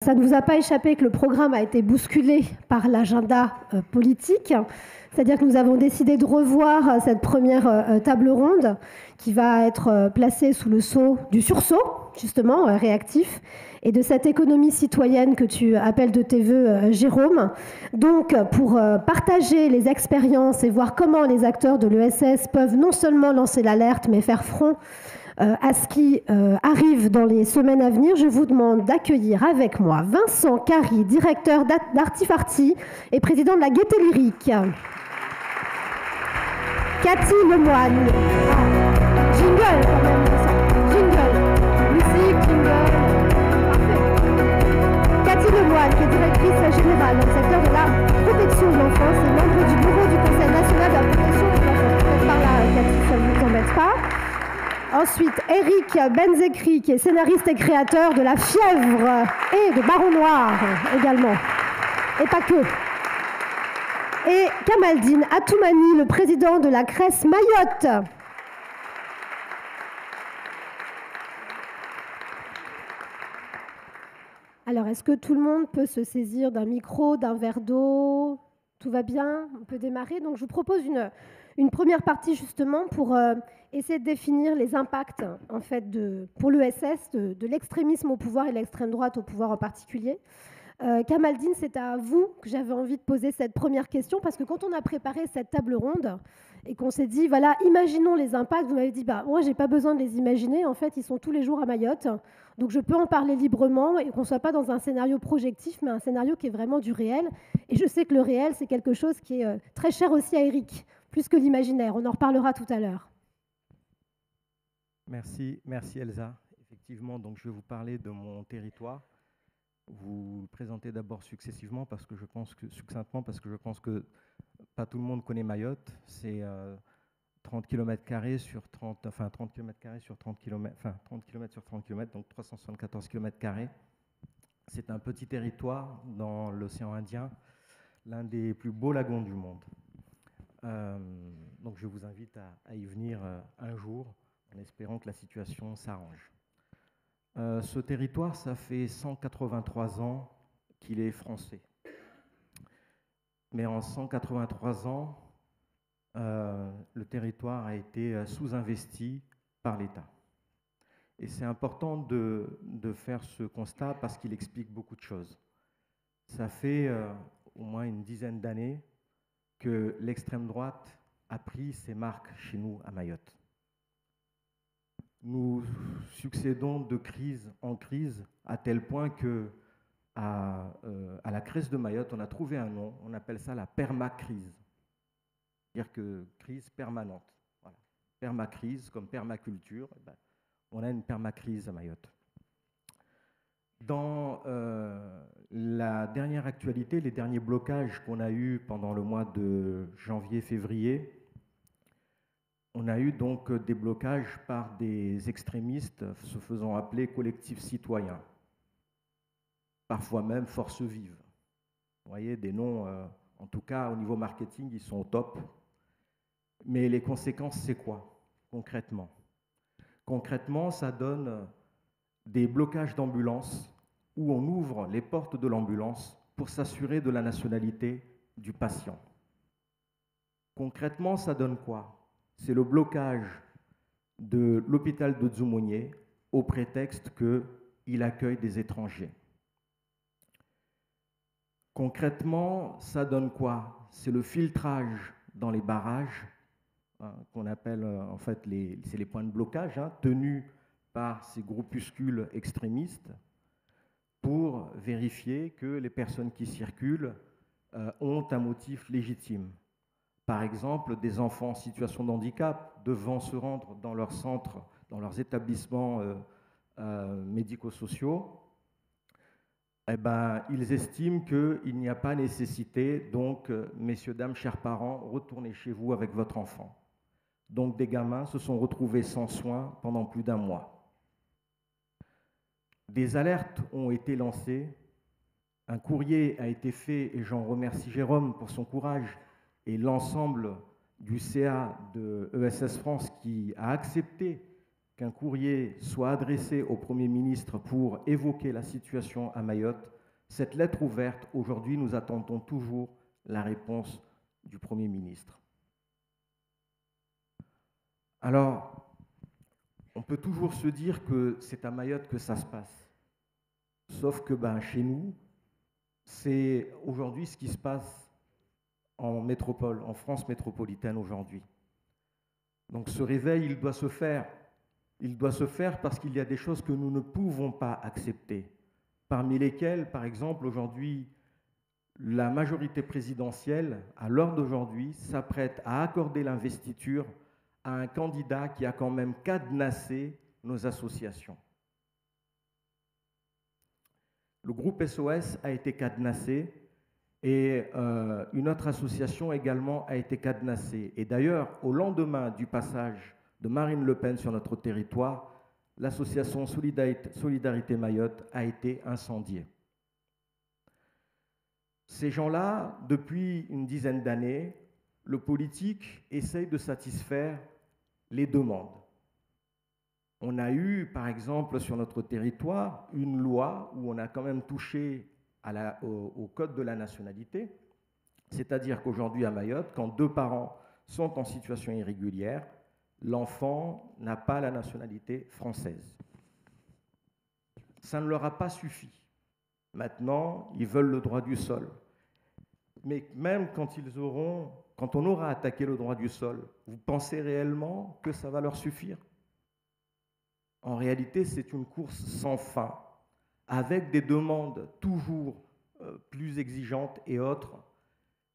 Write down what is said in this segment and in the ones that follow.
Ça ne vous a pas échappé que le programme a été bousculé par l'agenda politique. C'est-à-dire que nous avons décidé de revoir cette première table ronde qui va être placée sous le sceau du sursaut, justement, réactif, et de cette économie citoyenne que tu appelles de tes voeux, Jérôme. Donc, pour partager les expériences et voir comment les acteurs de l'ESS peuvent non seulement lancer l'alerte, mais faire front à ce qui arrive dans les semaines à venir, je vous demande d'accueillir avec moi Vincent Carry, directeur d'Artifarty et président de la Gaieté Lyrique. Cathy Lemoine. Jingle quand même, jingle. Musique, jingle. Parfait. Cathy Lemoine, qui est directrice générale dans le secteur de la protection de l'enfance et membre du bureau du Conseil national de la protection de l'enfance. Peut-être par là, Cathy, ça ne vous embête pas. Ensuite, Eric Benzekri, qui est scénariste et créateur de La Fièvre et de Baron Noir également. Et pas que. Et Kamaldine Atoumani, le président de la CRES Mayotte. Alors, est-ce que tout le monde peut se saisir d'un micro, d'un verre d'eau? Tout va bien? On peut démarrer. Donc, je vous propose une première partie justement pour essayer de définir les impacts en fait, pour l'ESS de l'extrémisme au pouvoir et l'extrême droite au pouvoir en particulier. Kamaldine, c'est à vous que j'avais envie de poser cette première question parce que quand on a préparé cette table ronde et qu'on s'est dit, voilà, imaginons les impacts, vous m'avez dit, bah, moi, j'ai pas besoin de les imaginer. En fait, ils sont tous les jours à Mayotte. Donc, je peux en parler librement et qu'on ne soit pas dans un scénario projectif, mais un scénario qui est vraiment du réel. Et je sais que le réel, c'est quelque chose qui est très cher aussi à Eric, plus que l'imaginaire. On en reparlera tout à l'heure. Merci Elsa. Effectivement, donc je vais vous parler de mon territoire. Vous le présentez d'abord successivement succinctement parce que je pense que pas tout le monde connaît Mayotte. C'est 30 km² sur 30, enfin 30 km² sur 30 km, enfin 30 km sur 30 km, donc 374 km². C'est un petit territoire dans l'océan Indien, l'un des plus beaux lagons du monde. Donc je vous invite à y venir un jour en espérant que la situation s'arrange. Ce territoire, ça fait 183 ans qu'il est français. Mais en 183 ans, le territoire a été sous-investi par l'État. Et c'est important de faire ce constat parce qu'il explique beaucoup de choses. Ça fait au moins une dizaine d'années que l'extrême droite a pris ses marques chez nous à Mayotte. Nous succédons de crise en crise à tel point que à la crise de Mayotte, on a trouvé un nom, on appelle ça la permacrise. C'est-à-dire que crise permanente. Voilà. Permacrise, comme permaculture, ben, on a une permacrise à Mayotte. Dans la dernière actualité, les derniers blocages qu'on a eus pendant le mois de janvier-février, on a eu donc des blocages par des extrémistes se faisant appeler collectifs citoyens, parfois même forces vives. Vous voyez, des noms, en tout cas au niveau marketing, ils sont au top. Mais les conséquences, c'est quoi concrètement? Concrètement, ça donne des blocages d'ambulances où on ouvre les portes de l'ambulance pour s'assurer de la nationalité du patient. Concrètement, ça donne quoi? C'est le blocage de l'hôpital de Dzoumogné au prétexte qu'il accueille des étrangers. Concrètement, ça donne quoi? C'est le filtrage dans les barrages, hein, qu'on appelle en fait c'est les points de blocage, hein, tenus par ces groupuscules extrémistes pour vérifier que les personnes qui circulent ont un motif légitime. Par exemple, des enfants en situation de handicap devant se rendre dans leurs centres, dans leurs établissements médico-sociaux, eh ben, ils estiment qu'il n'y a pas nécessité, donc, messieurs, dames, chers parents, retournez chez vous avec votre enfant. Donc, des gamins se sont retrouvés sans soins pendant plus d'un mois. Des alertes ont été lancées, un courrier a été fait, et j'en remercie Jérôme pour son courage, et l'ensemble du CA de ESS France qui a accepté qu'un courrier soit adressé au Premier ministre pour évoquer la situation à Mayotte. Cette lettre ouverte, aujourd'hui, nous attendons toujours la réponse du Premier ministre. Alors, on peut toujours se dire que c'est à Mayotte que ça se passe. Sauf que chez nous, c'est aujourd'hui ce qui se passe en métropole, en France métropolitaine aujourd'hui. Donc ce réveil, il doit se faire. Il doit se faire parce qu'il y a des choses que nous ne pouvons pas accepter, parmi lesquelles, par exemple, aujourd'hui, la majorité présidentielle, à l'heure d'aujourd'hui, s'apprête à accorder l'investiture à un candidat qui a quand même cadenassé nos associations. Le groupe SOS a été cadenassé et une autre association également a été cadenassée. Et d'ailleurs, au lendemain du passage de Marine Le Pen sur notre territoire, l'association Solidarité Mayotte a été incendiée. Ces gens-là, depuis une dizaine d'années, le politique essaye de satisfaire les demandes. On a eu, par exemple, sur notre territoire, une loi où on a quand même touché au code de la nationalité, c'est-à-dire qu'aujourd'hui à Mayotte, quand deux parents sont en situation irrégulière, l'enfant n'a pas la nationalité française. Ça ne leur a pas suffi. Maintenant, ils veulent le droit du sol. Mais même quand on aura attaqué le droit du sol, vous pensez réellement que ça va leur suffire? En réalité, c'est une course sans fin, avec des demandes toujours plus exigeantes et autres,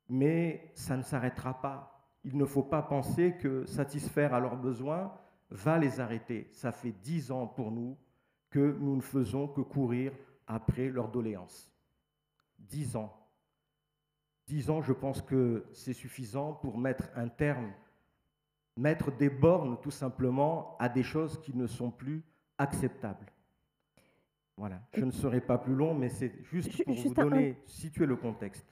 mais ça ne s'arrêtera pas. Il ne faut pas penser que satisfaire à leurs besoins va les arrêter. Ça fait 10 ans pour nous que nous ne faisons que courir après leurs doléances. 10 ans. 10 ans, je pense que c'est suffisant pour mettre un terme, mettre des bornes tout simplement à des choses qui ne sont plus acceptables. Voilà, je ne serai pas plus long, mais c'est juste pour vous donner, situer le contexte.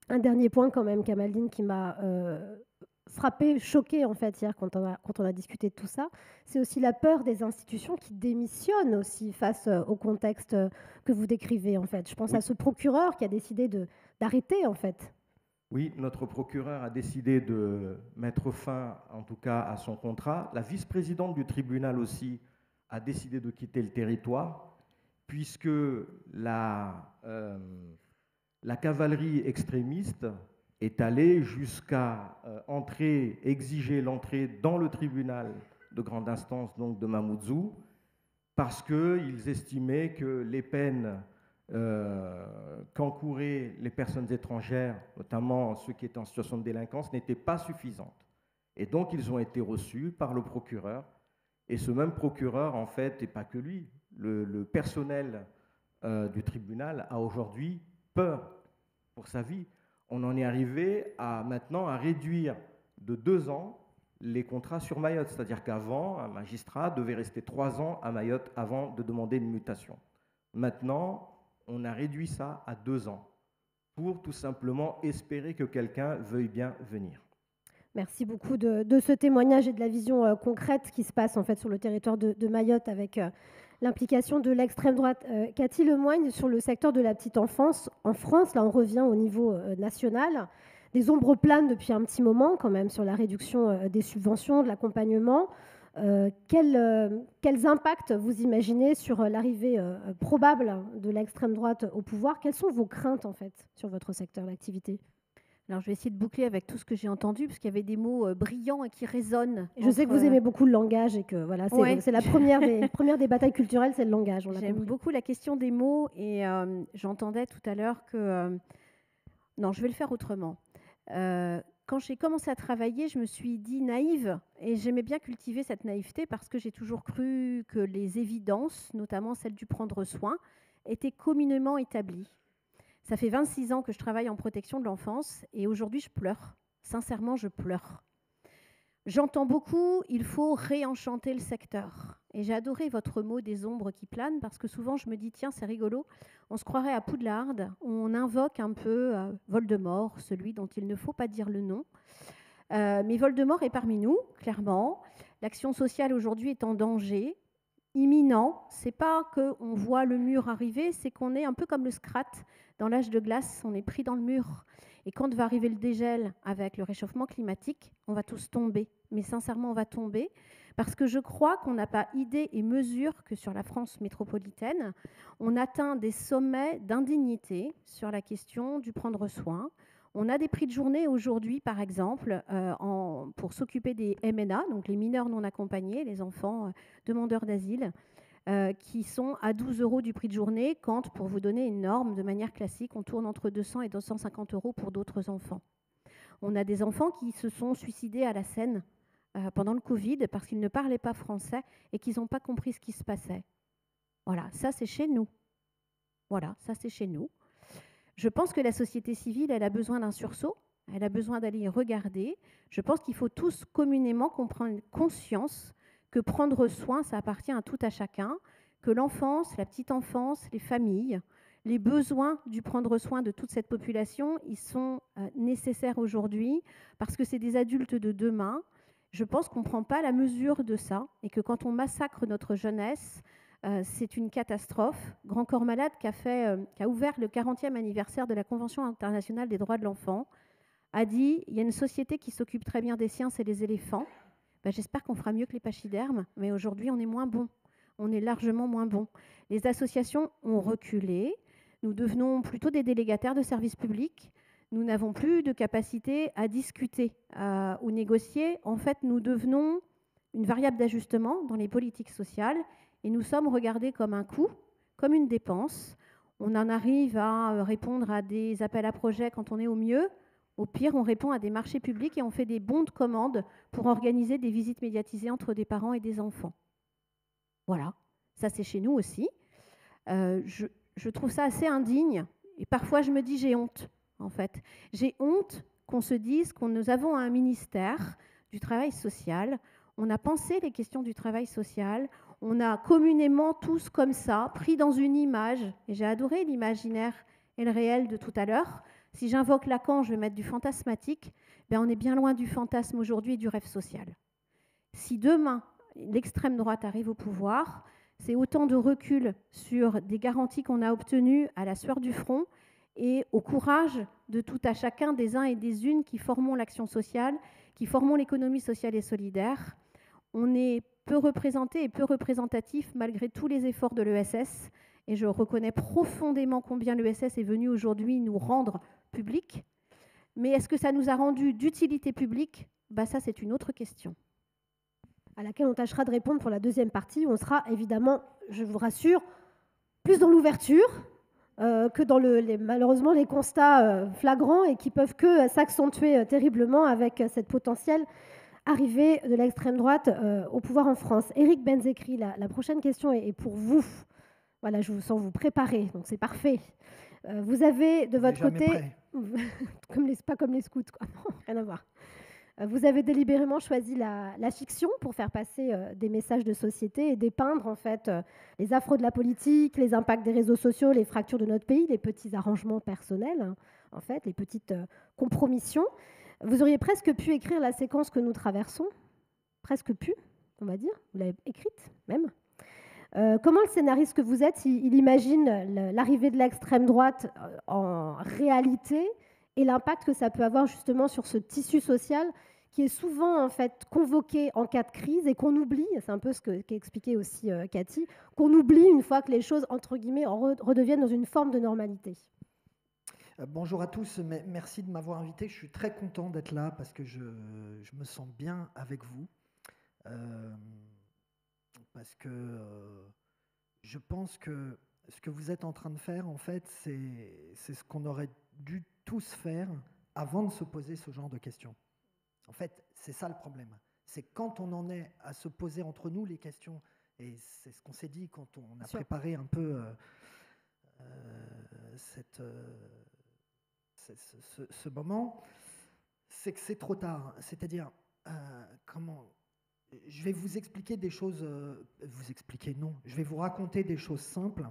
Un dernier point quand même, Kamaldine, qui m'a frappé, choqué en fait hier quand on a discuté de tout ça, c'est aussi la peur des institutions qui démissionnent aussi face au contexte que vous décrivez en fait. Je pense à ce procureur qui a décidé d'arrêter en fait. Oui, notre procureur a décidé de mettre fin en tout cas à son contrat. La vice-présidente du tribunal aussi a décidé de quitter le territoire puisque la cavalerie extrémiste est allée jusqu'à exiger l'entrée dans le tribunal de grande instance donc de Mamoudzou, parce qu'ils estimaient que les peines qu'encouraient les personnes étrangères, notamment ceux qui étaient en situation de délinquance, n'étaient pas suffisantes. Et donc ils ont été reçus par le procureur, et ce même procureur, en fait, et pas que lui, le personnel du tribunal a aujourd'hui peur pour sa vie. On en est arrivé maintenant à réduire de 2 ans les contrats sur Mayotte. C'est-à-dire qu'avant, un magistrat devait rester 3 ans à Mayotte avant de demander une mutation. Maintenant, on a réduit ça à 2 ans pour tout simplement espérer que quelqu'un veuille bien venir. Merci beaucoup de ce témoignage et de la vision concrète qui se passe en fait sur le territoire de Mayotte avec l'implication de l'extrême droite. Cathy Lemoigne, sur le secteur de la petite enfance, en France, là on revient au niveau national, des ombres planent depuis un petit moment quand même sur la réduction des subventions, de l'accompagnement. Quels impacts vous imaginez sur l'arrivée probable de l'extrême droite au pouvoir? Quelles sont vos craintes en fait sur votre secteur d'activité? Alors, je vais essayer de boucler avec tout ce que j'ai entendu, parce qu'il y avait des mots brillants et qui résonnent. Je sais que vous aimez beaucoup le langage et que voilà, c'est la première des batailles culturelles, c'est le langage. J'aime beaucoup la question des mots et j'entendais tout à l'heure que... non, je vais le faire autrement. Quand j'ai commencé à travailler, je me suis dit naïve et j'aimais bien cultiver cette naïveté parce que j'ai toujours cru que les évidences, notamment celle du prendre soin, étaient communément établies. Ça fait 26 ans que je travaille en protection de l'enfance et aujourd'hui, je pleure. Sincèrement, je pleure. J'entends beaucoup, il faut réenchanter le secteur. Et j'ai adoré votre mot des ombres qui planent parce que souvent, je me dis, tiens, c'est rigolo, on se croirait à Poudlard, on invoque un peu Voldemort, celui dont il ne faut pas dire le nom. Mais Voldemort est parmi nous, clairement. L'action sociale aujourd'hui est en danger, imminent. C'est pas qu'on voit le mur arriver, c'est qu'on est un peu comme le Scrat dans l'âge de glace, on est pris dans le mur. Et quand va arriver le dégel avec le réchauffement climatique, on va tous tomber. Mais sincèrement, on va tomber parce que je crois qu'on n'a pas idée et mesure que sur la France métropolitaine, on atteint des sommets d'indignité sur la question du prendre soin. On a des prix de journée aujourd'hui, par exemple, pour s'occuper des MNA, donc les mineurs non accompagnés, les enfants demandeurs d'asile, qui sont à 12 € du prix de journée, quand, pour vous donner une norme, de manière classique, on tourne entre 200 et 250 € pour d'autres enfants. On a des enfants qui se sont suicidés à la Seine pendant le Covid parce qu'ils ne parlaient pas français et qu'ils n'ont pas compris ce qui se passait. Voilà, ça c'est chez nous. Voilà, ça c'est chez nous. Je pense que la société civile, elle a besoin d'un sursaut, elle a besoin d'aller y regarder. Je pense qu'il faut tous communément qu'on prenne conscience que prendre soin, ça appartient à tout à chacun, que l'enfance, la petite enfance, les familles, les besoins du prendre soin de toute cette population, ils sont nécessaires aujourd'hui parce que c'est des adultes de demain. Je pense qu'on ne prend pas la mesure de ça et que quand on massacre notre jeunesse, c'est une catastrophe. Grand Corps Malade, qui a ouvert le 40e anniversaire de la Convention internationale des droits de l'enfant, a dit « il y a une société qui s'occupe très bien des siens, c'est les éléphants ». Ben, j'espère qu'on fera mieux que les pachydermes, mais aujourd'hui, on est moins bon. On est largement moins bon. Les associations ont reculé. Nous devenons plutôt des délégataires de services publics. Nous n'avons plus de capacité à discuter ou négocier. En fait, nous devenons une variable d'ajustement dans les politiques sociales et nous sommes regardés comme un coût, comme une dépense. On en arrive à répondre à des appels à projets quand on est au mieux. Au pire, on répond à des marchés publics et on fait des bons de commande pour organiser des visites médiatisées entre des parents et des enfants. Voilà, ça c'est chez nous aussi. Je trouve ça assez indigne et parfois je me dis j'ai honte en fait. J'ai honte qu'on se dise que nous avons un ministère du travail social, on a pensé les questions du travail social, on a communément tous comme ça, pris dans une image, et j'ai adoré l'imaginaire et le réel de tout à l'heure. Si j'invoque Lacan, je vais mettre du fantasmatique, ben on est bien loin du fantasme aujourd'hui et du rêve social. Si demain, l'extrême droite arrive au pouvoir, c'est autant de recul sur des garanties qu'on a obtenues à la sueur du front et au courage de tout à chacun des uns et des unes qui formons l'action sociale, qui formons l'économie sociale et solidaire. On est peu représenté et peu représentatif malgré tous les efforts de l'ESS. Et je reconnais profondément combien l'ESS est venu aujourd'hui nous rendre public. Mais est-ce que ça nous a rendu d'utilité publique ? Ben ça, c'est une autre question. À laquelle on tâchera de répondre pour la deuxième partie. On sera évidemment, je vous rassure, plus dans l'ouverture que dans malheureusement les constats flagrants et qui peuvent que s'accentuer terriblement avec cette potentielle arrivée de l'extrême droite au pouvoir en France. Éric Benzekri, la prochaine question est pour vous. Voilà, je vous sens vous préparer, donc c'est parfait. Vous avez de votre côté, pas comme les scouts, quoi. Rien à voir. Vous avez délibérément choisi la fiction pour faire passer des messages de société et dépeindre en fait les affres de la politique, les impacts des réseaux sociaux, les fractures de notre pays, les petits arrangements personnels, hein, en fait, les petites compromissions. Vous auriez presque pu écrire la séquence que nous traversons, presque pu, on va dire. Vous l'avez écrite même. Comment le scénariste que vous êtes, il imagine l'arrivée de l'extrême droite en réalité et l'impact que ça peut avoir justement sur ce tissu social qui est souvent en fait convoqué en cas de crise et qu'on oublie, c'est un peu ce qu'a expliqué aussi Cathy, qu'on oublie une fois que les choses, entre guillemets, redeviennent dans une forme de normalité. Bonjour à tous, merci de m'avoir invité. Je suis très content d'être là parce que je me sens bien avec vous. Parce que je pense que ce que vous êtes en train de faire, en fait, c'est ce qu'on aurait dû tous faire avant de se poser ce genre de questions. En fait, c'est ça le problème. C'est quand on en est à se poser entre nous les questions, et c'est ce qu'on s'est dit quand on a préparé un peu ce moment, c'est que c'est trop tard. C'est-à-dire, je vais vous expliquer des choses... vous expliquer, non. Je vais vous raconter des choses simples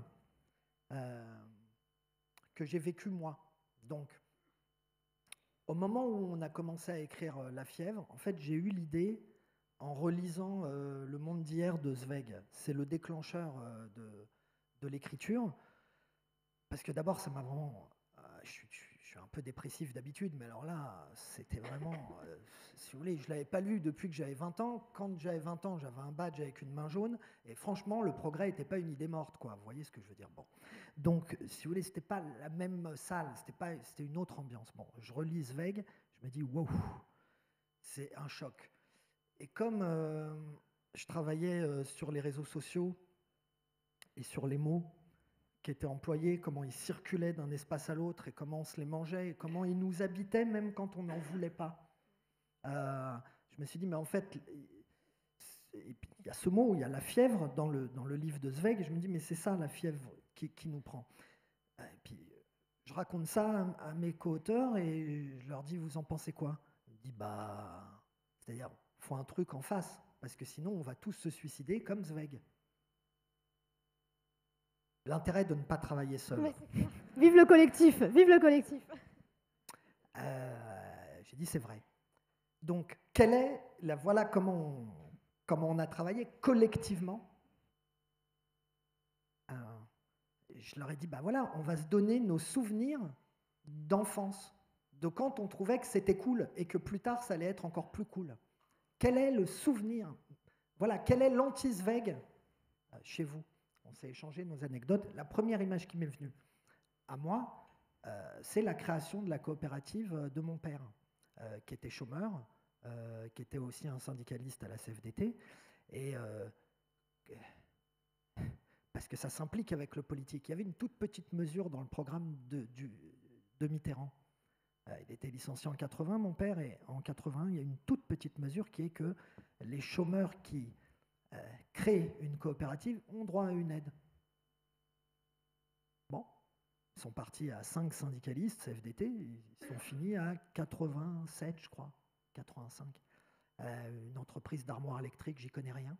que j'ai vécues moi. Donc, au moment où on a commencé à écrire La Fièvre, en fait, j'ai eu l'idée en relisant Le monde d'hier de Zweig. C'est le déclencheur de l'écriture. Parce que d'abord, ça m'a vraiment... Je suis un peu dépressif d'habitude, mais alors là, c'était vraiment... si vous voulez, je ne l'avais pas lu depuis que j'avais 20 ans. Quand j'avais 20 ans, j'avais un badge avec une main jaune. Et franchement, le progrès n'était pas une idée morte, quoi. Vous voyez ce que je veux dire? Bon. Donc, si vous voulez, ce n'était pas la même salle. C'était une autre ambiance. Bon, je relis Zweig. Je me dis, wow, c'est un choc. Et comme je travaillais sur les réseaux sociaux et sur les mots qui étaient employés, comment ils circulaient d'un espace à l'autre et comment on se les mangeait et comment ils nous habitaient même quand on n'en voulait pas. Je me suis dit, mais en fait, il y a ce mot, il y a la fièvre dans le livre de Zweig, et je me dis, mais c'est ça la fièvre qui nous prend. Et puis, je raconte ça à mes co-auteurs et je leur dis, vous en pensez quoi? Ils me disent, bah, c'est-à-dire, il faut un truc en face, parce que sinon, on va tous se suicider comme Zweig. L'intérêt de ne pas travailler seul. Ouais, vive le collectif, vive le collectif. J'ai dit, c'est vrai. Donc, voilà comment on a travaillé collectivement. Je leur ai dit, bah voilà, on va se donner nos souvenirs d'enfance, de quand on trouvait que c'était cool et que plus tard, ça allait être encore plus cool. Quel est le souvenir? Voilà, quel est l'anti-Zweig chez vous? On s'est échangé nos anecdotes. La première image qui m'est venue à moi, c'est la création de la coopérative de mon père, qui était chômeur, qui était aussi un syndicaliste à la CFDT, et parce que ça s'implique avec le politique. Il y avait une toute petite mesure dans le programme de Mitterrand. Il était licencié en 80, mon père, et en 80, il y a une toute petite mesure qui est que les chômeurs qui créent une coopérative ont droit à une aide. Bon, ils sont partis à 5 syndicalistes, CFDT, ils sont finis à 87, je crois, 85. Une entreprise d'armoire électrique, j'y connais rien.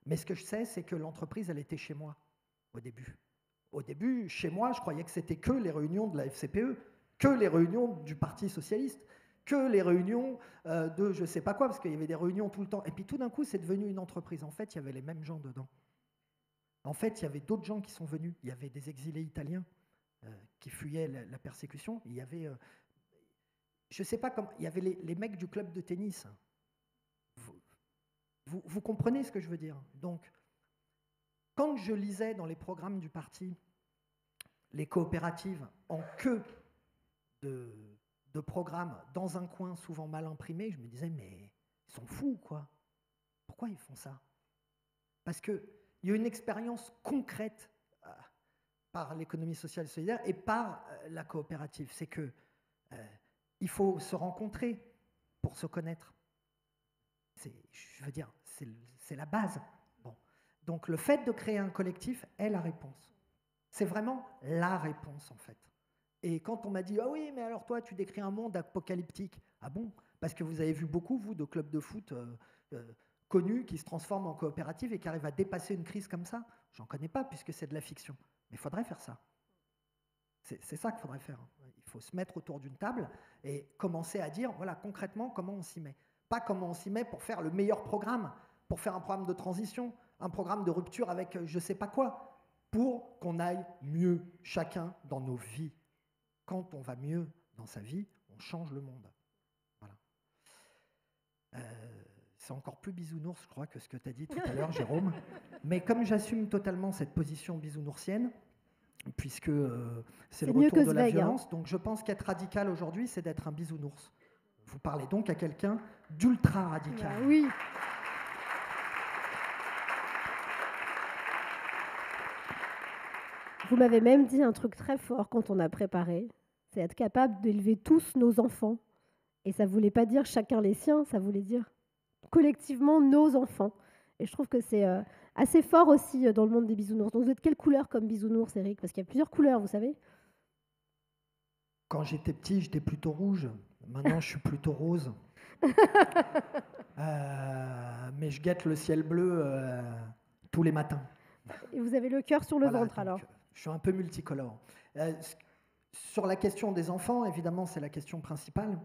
Mais ce que je sais, c'est que l'entreprise, elle était chez moi au début. Au début, chez moi, je croyais que c'était que les réunions de la FCPE, que les réunions du Parti socialiste, que les réunions de je ne sais pas quoi, parce qu'il y avait des réunions tout le temps. Et puis tout d'un coup, c'est devenu une entreprise. En fait, il y avait les mêmes gens dedans. En fait, il y avait d'autres gens qui sont venus. Il y avait des exilés italiens qui fuyaient la persécution. Il y avait, je ne sais pas comment, il y avait les mecs du club de tennis. Vous comprenez ce que je veux dire? Donc, quand je lisais dans les programmes du parti les coopératives en queue de programmes dans un coin souvent mal imprimé, je me disais, mais ils sont fous, quoi. Pourquoi ils font ça? Parce qu'il y a une expérience concrète par l'économie sociale et solidaire et par la coopérative. C'est que il faut se rencontrer pour se connaître. Je veux dire, c'est la base. Bon. Donc le fait de créer un collectif est la réponse. C'est vraiment la réponse, en fait. Et quand on m'a dit « Ah oui, mais alors toi, tu décris un monde apocalyptique », ah bon? Parce que vous avez vu beaucoup, vous, de clubs de foot connus qui se transforment en coopérative et qui arrivent à dépasser une crise comme ça? J'en connais pas, puisque c'est de la fiction. Mais il faudrait faire ça. C'est ça qu'il faudrait faire. Il faut se mettre autour d'une table et commencer à dire, voilà, concrètement, comment on s'y met. Pas comment on s'y met pour faire le meilleur programme, pour faire un programme de transition, un programme de rupture avec je ne sais pas quoi, pour qu'on aille mieux chacun dans nos vies. Quand on va mieux dans sa vie, on change le monde. Voilà. C'est encore plus bisounours, je crois, que ce que tu as dit tout à l'heure, Jérôme. Mais comme j'assume totalement cette position bisounoursienne, puisque c'est le retour de la violence, donc je pense qu'être radical aujourd'hui, c'est d'être un bisounours. Vous parlez donc à quelqu'un d'ultra radical. Ah oui. Vous m'avez même dit un truc très fort quand on a préparé, c'est être capable d'élever tous nos enfants. Et ça ne voulait pas dire chacun les siens, ça voulait dire collectivement nos enfants. Et je trouve que c'est assez fort aussi dans le monde des bisounours. Donc vous êtes quelle couleur comme bisounours, Eric? Parce qu'il y a plusieurs couleurs, vous savez. Quand j'étais petit, j'étais plutôt rouge. Maintenant, je suis plutôt rose. Mais je guette le ciel bleu tous les matins. Et vous avez le cœur sur le ventre, alors. Je suis un peu multicolore. Sur la question des enfants, évidemment, c'est la question principale.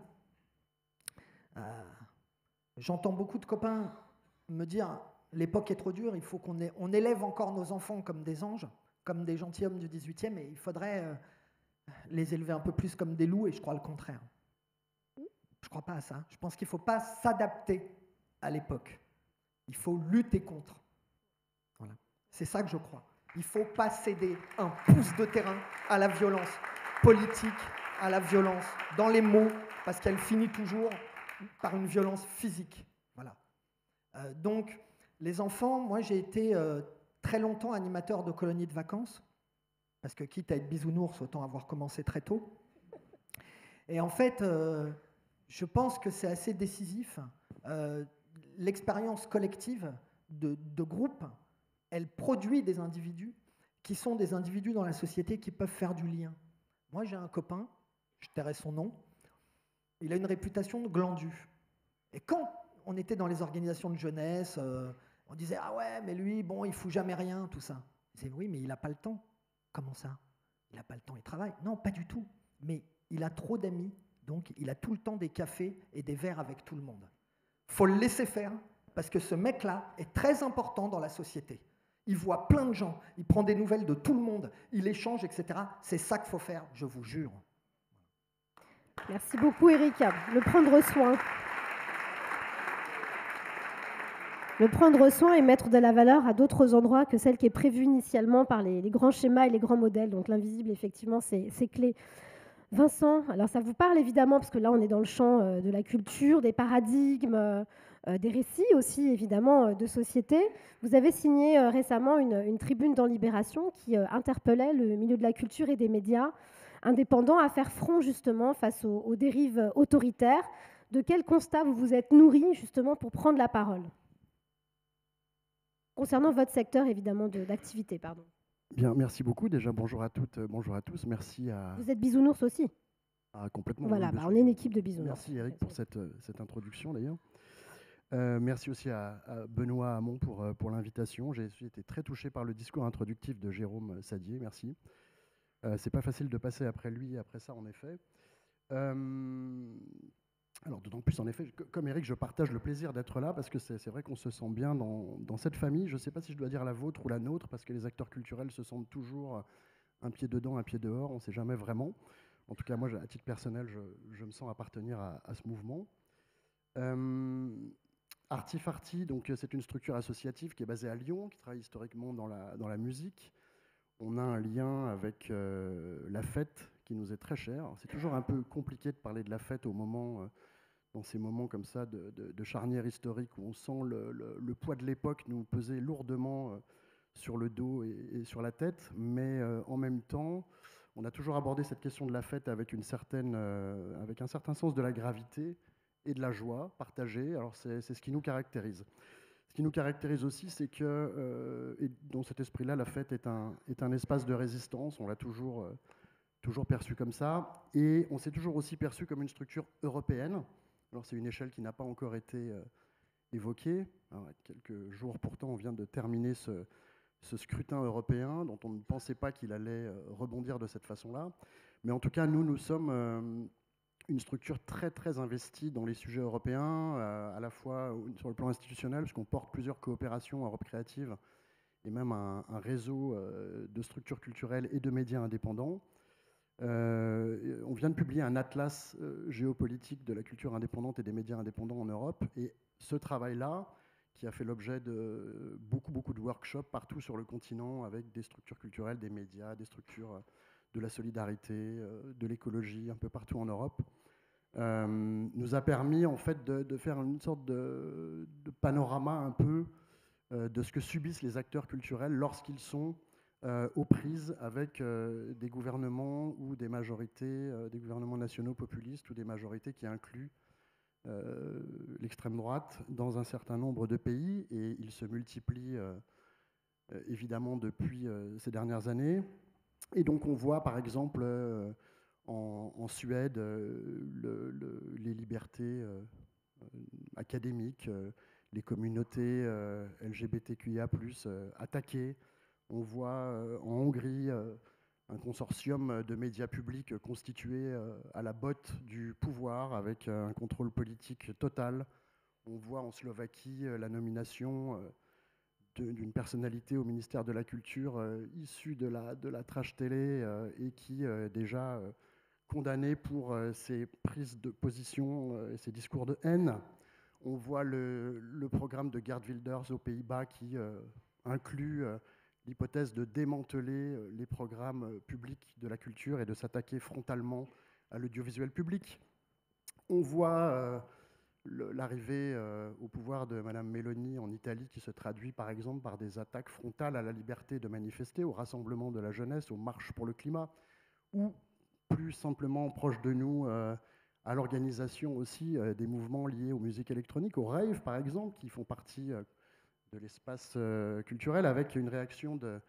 J'entends beaucoup de copains me dire l'époque est trop dure, il faut on élève encore nos enfants comme des anges, comme des gentilshommes du 18e, et il faudrait les élever un peu plus comme des loups, et je crois le contraire. Je ne crois pas à ça. Je pense qu'il ne faut pas s'adapter à l'époque. Il faut lutter contre. Voilà. C'est ça que je crois. Il ne faut pas céder un pouce de terrain à la violence politique, à la violence dans les mots, parce qu'elle finit toujours par une violence physique. Voilà. Donc, les enfants, moi j'ai été très longtemps animateur de colonies de vacances, parce que quitte à être bisounours, autant avoir commencé très tôt. Et en fait, je pense que c'est assez décisif. L'expérience collective de groupe, elle produit des individus qui sont des individus dans la société qui peuvent faire du lien. Moi, j'ai un copain, je tairai son nom, il a une réputation de glandu. Et quand on était dans les organisations de jeunesse, on disait « Ah ouais, mais lui, bon, il fout jamais rien, tout ça. » Il disait « Oui, mais il n'a pas le temps. » Comment ça? Il n'a pas le temps, il travaille. Non, pas du tout. Mais il a trop d'amis, donc il a tout le temps des cafés et des verres avec tout le monde. Il faut le laisser faire, parce que ce mec-là est très important dans la société. Il voit plein de gens, il prend des nouvelles de tout le monde, il échange, etc. C'est ça qu'il faut faire, je vous jure. Merci beaucoup, Eric. Le prendre soin. Le prendre soin et mettre de la valeur à d'autres endroits que celle qui est prévue initialement par les grands schémas et les grands modèles. Donc l'invisible, effectivement, c'est clé. Vincent, alors ça vous parle évidemment, parce que là on est dans le champ de la culture, des paradigmes, des récits aussi évidemment de société. Vous avez signé récemment une tribune dans Libération qui interpellait le milieu de la culture et des médias indépendants à faire front justement face aux dérives autoritaires. De quel constat vous vous êtes nourri justement pour prendre la parole concernant votre secteur évidemment d'activité, pardon. Bien, merci beaucoup. Déjà, bonjour à toutes, bonjour à tous. Merci à... Vous êtes bisounours aussi? Complètement. Voilà, oui, on est une équipe de bisounours. Merci Eric pour cette introduction d'ailleurs. Merci aussi à Benoît Hamon pour l'invitation. J'ai été très touché par le discours introductif de Jérôme Sadier. Merci. C'est pas facile de passer après lui, après ça en effet. Alors d'autant plus en effet, comme Eric, je partage le plaisir d'être là parce que c'est vrai qu'on se sent bien dans cette famille. Je ne sais pas si je dois dire la vôtre ou la nôtre parce que les acteurs culturels se sentent toujours un pied dedans, un pied dehors. On ne sait jamais vraiment. En tout cas, moi, à titre personnel, je me sens appartenir à ce mouvement. Artifarty, donc c'est une structure associative qui est basée à Lyon, qui travaille historiquement dans la musique. On a un lien avec la fête qui nous est très cher. C'est toujours un peu compliqué de parler de la fête dans ces moments comme ça de charnière historique où on sent le poids de l'époque nous peser lourdement sur le dos et sur la tête, mais en même temps, on a toujours abordé cette question de la fête avec un certain sens de la gravité et de la joie partagée. Alors c'est ce qui nous caractérise. Ce qui nous caractérise aussi, c'est que, et dans cet esprit-là, la fête est un espace de résistance. On l'a toujours perçu comme ça. Et on s'est toujours aussi perçu comme une structure européenne. Alors c'est une échelle qui n'a pas encore été évoquée. Alors, quelques jours pourtant, on vient de terminer ce scrutin européen dont on ne pensait pas qu'il allait rebondir de cette façon-là. Mais en tout cas, nous sommes une structure très très investie dans les sujets européens, à la fois sur le plan institutionnel, puisqu'on porte plusieurs coopérations Europe Créative et même un réseau de structures culturelles et de médias indépendants. On vient de publier un atlas géopolitique de la culture indépendante et des médias indépendants en Europe. Et ce travail-là, qui a fait l'objet de beaucoup de workshops partout sur le continent avec des structures culturelles, des médias, des structures de la solidarité, de l'écologie, un peu partout en Europe, nous a permis en fait de faire une sorte de panorama un peu de ce que subissent les acteurs culturels lorsqu'ils sont aux prises avec des gouvernements ou des majorités, des gouvernements nationaux populistes ou des majorités qui incluent l'extrême droite dans un certain nombre de pays, et ils se multiplient évidemment depuis ces dernières années. Et donc on voit par exemple en Suède les libertés académiques, les communautés LGBTQIA+, attaquées. On voit en Hongrie un consortium de médias publics constitué à la botte du pouvoir avec un contrôle politique total. On voit en Slovaquie la nomination d'une personnalité au ministère de la Culture issue de la trash télé et qui est déjà condamnée pour ses prises de position et ses discours de haine. On voit le programme de Geert Wilders aux Pays-Bas qui inclut l'hypothèse de démanteler les programmes publics de la culture et de s'attaquer frontalement à l'audiovisuel public. On voit l'arrivée au pouvoir de Mme Meloni en Italie qui se traduit par exemple par des attaques frontales à la liberté de manifester, au rassemblement de la jeunesse, aux marches pour le climat, ou plus simplement proche de nous, à l'organisation aussi des mouvements liés aux musiques électroniques, aux raves par exemple, qui font partie de l'espace culturel, avec une réaction de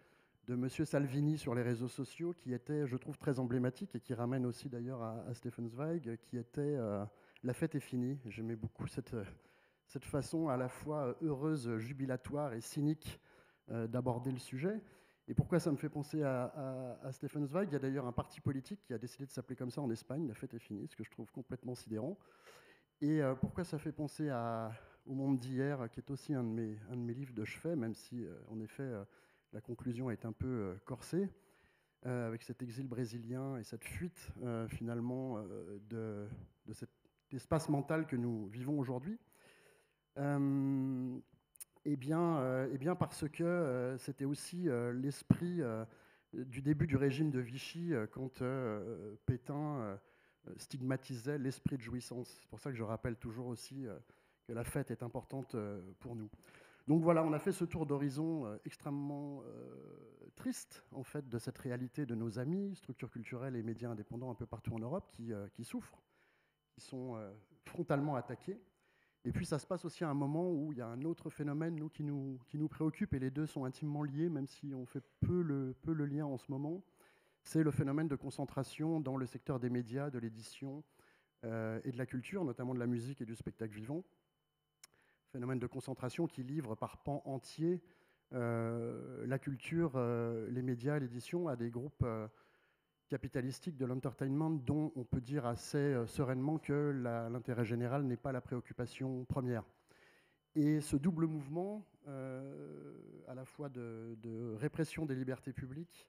M. Salvini sur les réseaux sociaux qui était, je trouve, très emblématique et qui ramène aussi d'ailleurs à Stefan Zweig, qui était « La fête est finie ». J'aimais beaucoup cette façon à la fois heureuse, jubilatoire et cynique d'aborder le sujet. Et pourquoi ça me fait penser à Stefan Zweig? Il y a d'ailleurs un parti politique qui a décidé de s'appeler comme ça en Espagne, La fête est finie, ce que je trouve complètement sidérant. Et pourquoi ça fait penser au Monde d'hier, qui est aussi un de mes livres de chevet, même si, en effet, la conclusion est un peu corsée, avec cet exil brésilien et cette fuite, finalement, de cet espace mental que nous vivons aujourd'hui. Eh bien parce que c'était aussi l'esprit du début du régime de Vichy, quand Pétain stigmatisait l'esprit de jouissance. C'est pour ça que je rappelle toujours aussi que la fête est importante pour nous. Donc voilà, on a fait ce tour d'horizon extrêmement triste, en fait, de cette réalité de nos amis, structures culturelles et médias indépendants un peu partout en Europe qui souffrent, qui sont frontalement attaqués. Et puis ça se passe aussi à un moment où il y a un autre phénomène qui nous préoccupe, et les deux sont intimement liés, même si on fait peu le lien en ce moment. C'est le phénomène de concentration dans le secteur des médias, de l'édition et de la culture, notamment de la musique et du spectacle vivant. Phénomène de concentration qui livre par pans entiers la culture, les médias, l'édition à des groupes capitalistique de l'entertainment, dont on peut dire assez sereinement que l'intérêt général n'est pas la préoccupation première. Et ce double mouvement, à la fois de répression des libertés publiques,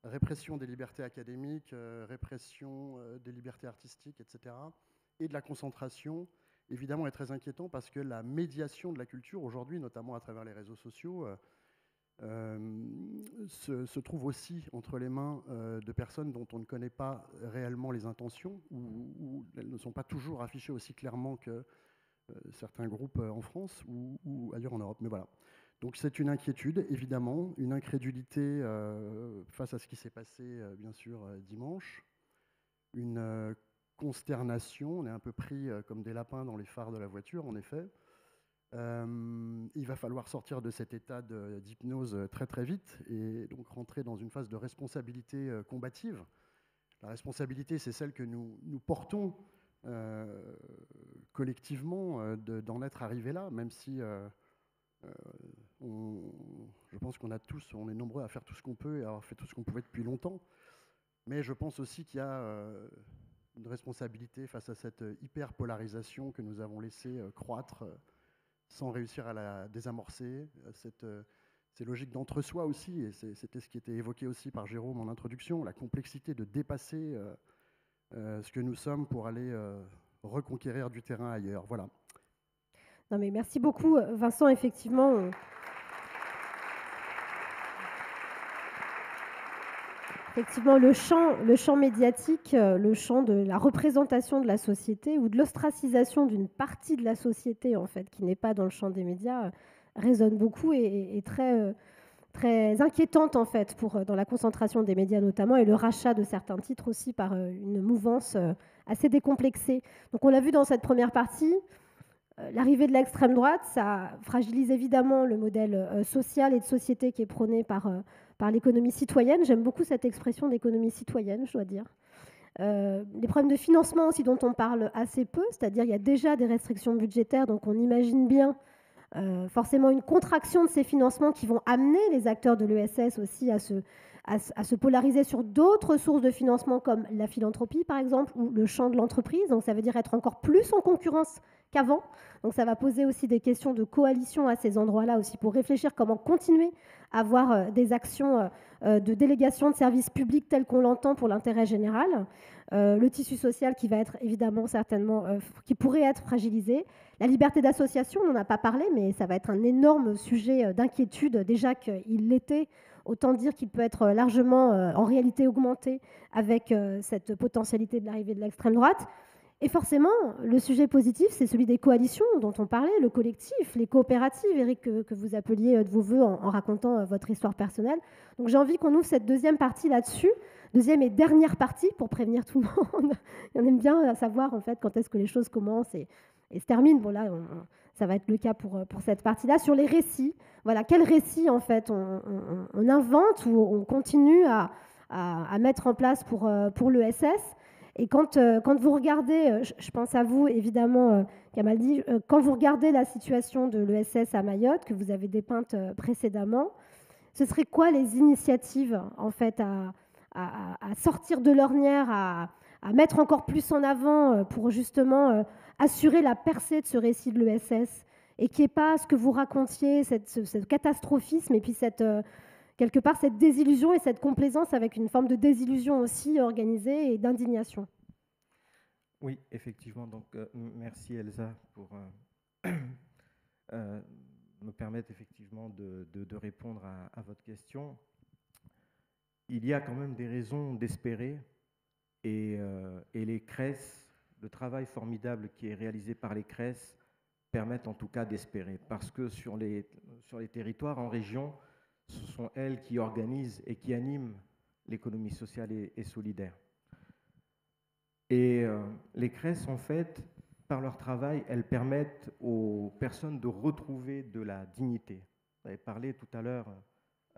répression des libertés académiques, répression des libertés artistiques, etc., et de la concentration, évidemment, est très inquiétant parce que la médiation de la culture, aujourd'hui, notamment à travers les réseaux sociaux, se trouve aussi entre les mains de personnes dont on ne connaît pas réellement les intentions, ou elles ne sont pas toujours affichées aussi clairement que certains groupes en France ou ailleurs en Europe. Mais voilà. Donc c'est une inquiétude, évidemment, une incrédulité face à ce qui s'est passé, bien sûr, dimanche, une consternation, on est un peu pris comme des lapins dans les phares de la voiture, en effet. Il va falloir sortir de cet état d'hypnose très très vite et donc rentrer dans une phase de responsabilité combative. La responsabilité, c'est celle que nous portons collectivement d'en être arrivé là, même si je pense qu'on on est nombreux à faire tout ce qu'on peut et à avoir fait tout ce qu'on pouvait depuis longtemps. Mais je pense aussi qu'il y a une responsabilité face à cette hyper-polarisation que nous avons laissé croître sans réussir à la désamorcer, ces logiques d'entre-soi aussi, et c'était ce qui était évoqué aussi par Jérôme en introduction, la complexité de dépasser ce que nous sommes pour aller reconquérir du terrain ailleurs. Voilà. Non mais merci beaucoup, Vincent. Effectivement, le champ médiatique, le champ de la représentation de la société ou de l'ostracisation d'une partie de la société, en fait, qui n'est pas dans le champ des médias, résonne beaucoup et est très, très inquiétante, en fait, dans la concentration des médias notamment, et le rachat de certains titres aussi par une mouvance assez décomplexée. Donc on l'a vu dans cette première partie, l'arrivée de l'extrême droite, ça fragilise évidemment le modèle social et de société qui est prôné par l'économie citoyenne. J'aime beaucoup cette expression d'économie citoyenne, je dois dire. Les problèmes de financement aussi dont on parle assez peu, c'est-à-dire il y a déjà des restrictions budgétaires, donc on imagine bien forcément une contraction de ces financements qui vont amener les acteurs de l'ESS aussi à à se polariser sur d'autres sources de financement comme la philanthropie par exemple ou le champ de l'entreprise. Donc ça veut dire être encore plus en concurrence qu'avant. Donc ça va poser aussi des questions de coalition à ces endroits-là aussi pour réfléchir comment continuer à avoir des actions de délégation de services publics telles qu'on l'entend pour l'intérêt général. Le tissu social qui va être évidemment certainement, qui pourrait être fragilisé. La liberté d'association, on n'en a pas parlé, mais ça va être un énorme sujet d'inquiétude, déjà qu'il l'était. Autant dire qu'il peut être largement, en réalité, augmenté avec cette potentialité de l'arrivée de l'extrême droite. Et forcément, le sujet positif, c'est celui des coalitions dont on parlait, le collectif, les coopératives, Eric, que vous appeliez de vos voeux en racontant votre histoire personnelle. Donc j'ai envie qu'on ouvre cette deuxième partie là-dessus, deuxième et dernière partie, pour prévenir tout le monde. On aime bien savoir en fait quand est-ce que les choses commencent et se terminent. Bon là, ça va être le cas pour cette partie-là. Sur les récits, voilà, quels récits en fait on invente ou on continue à mettre en place pour l'ESS. Et quand vous regardez, je pense à vous évidemment, Kamaldie, quand vous regardez la situation de l'ESS à Mayotte, que vous avez dépeinte précédemment, ce serait quoi les initiatives en fait à sortir de l'ornière, à mettre encore plus en avant pour justement assurer la percée de ce récit de l'ESS et qu'il n'y ait pas ce que vous racontiez, ce catastrophisme et puis quelque part cette désillusion et cette complaisance avec une forme de désillusion aussi organisée et d'indignation. Oui, effectivement. Donc, merci Elsa pour me permettre effectivement de répondre à votre question. Il y a quand même des raisons d'espérer et les CRES, le travail formidable qui est réalisé par les CRES permettent en tout cas d'espérer parce que sur les territoires en région, ce sont elles qui organisent et qui animent l'économie sociale et solidaire. Et les CRES, en fait, par leur travail, elles permettent aux personnes de retrouver de la dignité. Vous avez parlé tout à l'heure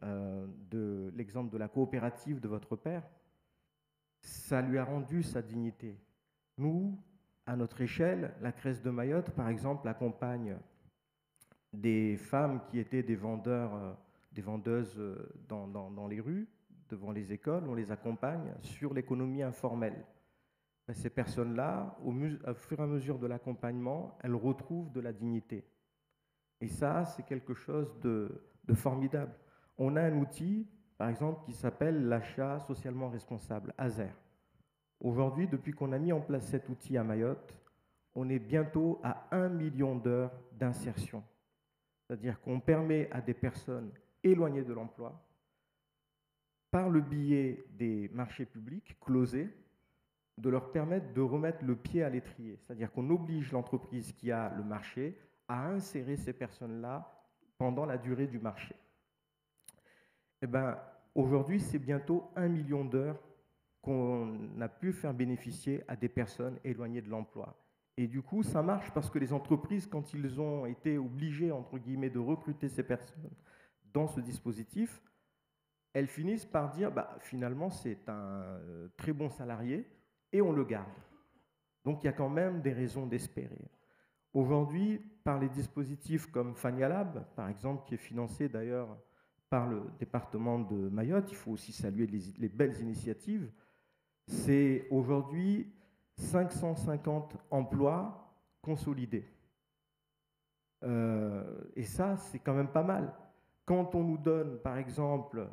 de l'exemple de la coopérative de votre père. Ça lui a rendu sa dignité. Nous, à notre échelle, la CRES de Mayotte, par exemple, accompagne des femmes qui étaient des vendeuses dans les rues, devant les écoles, on les accompagne sur l'économie informelle. Et ces personnes-là, au fur et à mesure de l'accompagnement, elles retrouvent de la dignité. Et ça, c'est quelque chose de formidable. On a un outil, par exemple, qui s'appelle l'achat socialement responsable, ASER. Aujourd'hui, depuis qu'on a mis en place cet outil à Mayotte, on est bientôt à 1 million d'heures d'insertion. C'est-à-dire qu'on permet à des personnes éloignées de l'emploi, par le biais des marchés publics closés, de leur permettre de remettre le pied à l'étrier. C'est-à-dire qu'on oblige l'entreprise qui a le marché à insérer ces personnes-là pendant la durée du marché. Eh bien, aujourd'hui, c'est bientôt 1 million d'heures qu'on a pu faire bénéficier à des personnes éloignées de l'emploi. Et du coup, ça marche parce que les entreprises, quand ils ont été obligés, entre guillemets, de recruter ces personnes dans ce dispositif, elles finissent par dire, finalement, c'est un très bon salarié et on le garde. Donc, il y a quand même des raisons d'espérer. Aujourd'hui, par les dispositifs comme Fanialab, par exemple, qui est financé d'ailleurs par le département de Mayotte, il faut aussi saluer les belles initiatives, c'est aujourd'hui 550 emplois consolidés. Et ça, c'est quand même pas mal. Quand on nous donne, par exemple,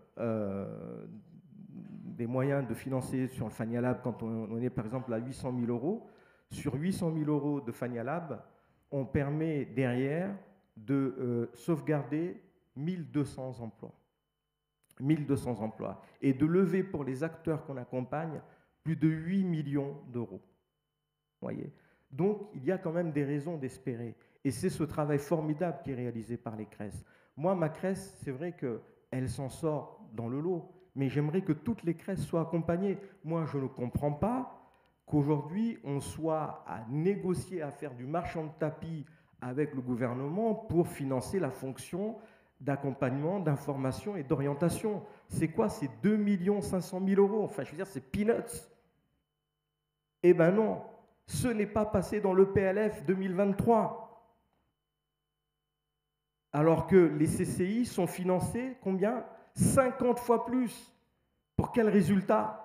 des moyens de financer sur le Fanialab, quand on est, par exemple, à 800 000 €, sur 800 000 € de Fanialab, on permet derrière de sauvegarder 1200 emplois. 1200 emplois. Et de lever pour les acteurs qu'on accompagne plus de 8 millions d'euros. Voyez. Donc, il y a quand même des raisons d'espérer. Et c'est ce travail formidable qui est réalisé par les CRES. Moi, ma CRES, c'est vrai qu'elle s'en sort dans le lot, mais j'aimerais que toutes les CRES soient accompagnées. Moi, je ne comprends pas qu'aujourd'hui, on soit à négocier, à faire du marchand de tapis avec le gouvernement pour financer la fonction d'accompagnement, d'information et d'orientation. C'est quoi? C'est 2 500 000 €. Enfin, je veux dire, c'est peanuts. Eh bien non, ce n'est pas passé dans le PLF 2023. Alors que les CCI sont financés, combien? 50 fois plus. Pour quel résultat?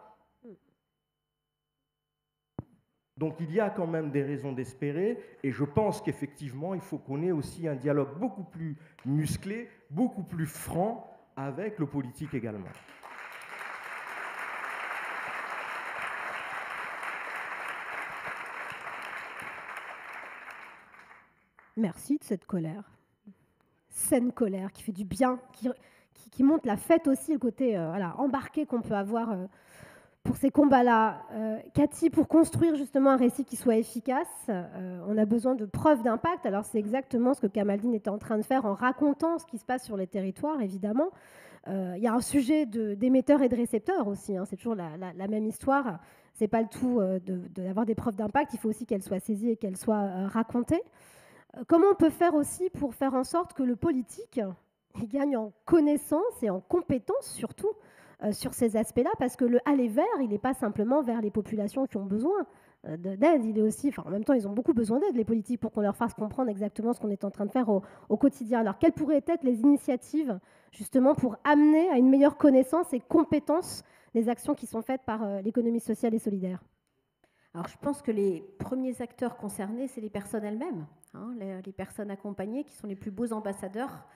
Donc il y a quand même des raisons d'espérer, et je pense qu'effectivement, il faut qu'on ait aussi un dialogue beaucoup plus musclé, beaucoup plus franc avec le politique également. Merci de cette colère. Saine colère qui fait du bien, qui montre la fête aussi, le côté voilà, embarqué qu'on peut avoir pour ces combats-là. Cathy, pour construire justement un récit qui soit efficace, on a besoin de preuves d'impact. Alors c'est exactement ce que Kamaldeen était en train de faire en racontant ce qui se passe sur les territoires, évidemment. Il y a un sujet d'émetteurs et de récepteurs aussi, hein. C'est toujours la même histoire. C'est pas le tout d'avoir des preuves d'impact, il faut aussi qu'elles soient saisies et qu'elles soient racontées. Comment on peut faire aussi pour faire en sorte que le politique il gagne en connaissance et en compétence surtout sur ces aspects-là, parce que le aller vers, il n'est pas simplement vers les populations qui ont besoin d'aide, il est aussi, enfin en même temps ils ont beaucoup besoin d'aide les politiques pour qu'on leur fasse comprendre exactement ce qu'on est en train de faire au quotidien. Alors quelles pourraient être les initiatives justement pour amener à une meilleure connaissance et compétence des actions qui sont faites par l'économie sociale et solidaire? Alors, je pense que les premiers acteurs concernés, c'est les personnes elles-mêmes, hein, les personnes accompagnées qui sont les plus beaux ambassadeurs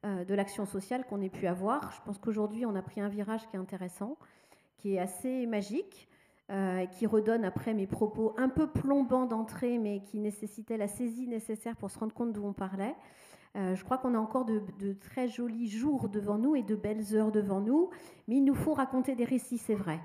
de l'action sociale qu'on ait pu avoir. Je pense qu'aujourd'hui, on a pris un virage qui est intéressant, qui est assez magique, qui redonne après mes propos un peu plombants d'entrée, mais qui nécessitaient la saisie nécessaire pour se rendre compte d'où on parlait. Je crois qu'on a encore de très jolis jours devant nous et de belles heures devant nous, mais il nous faut raconter des récits, c'est vrai.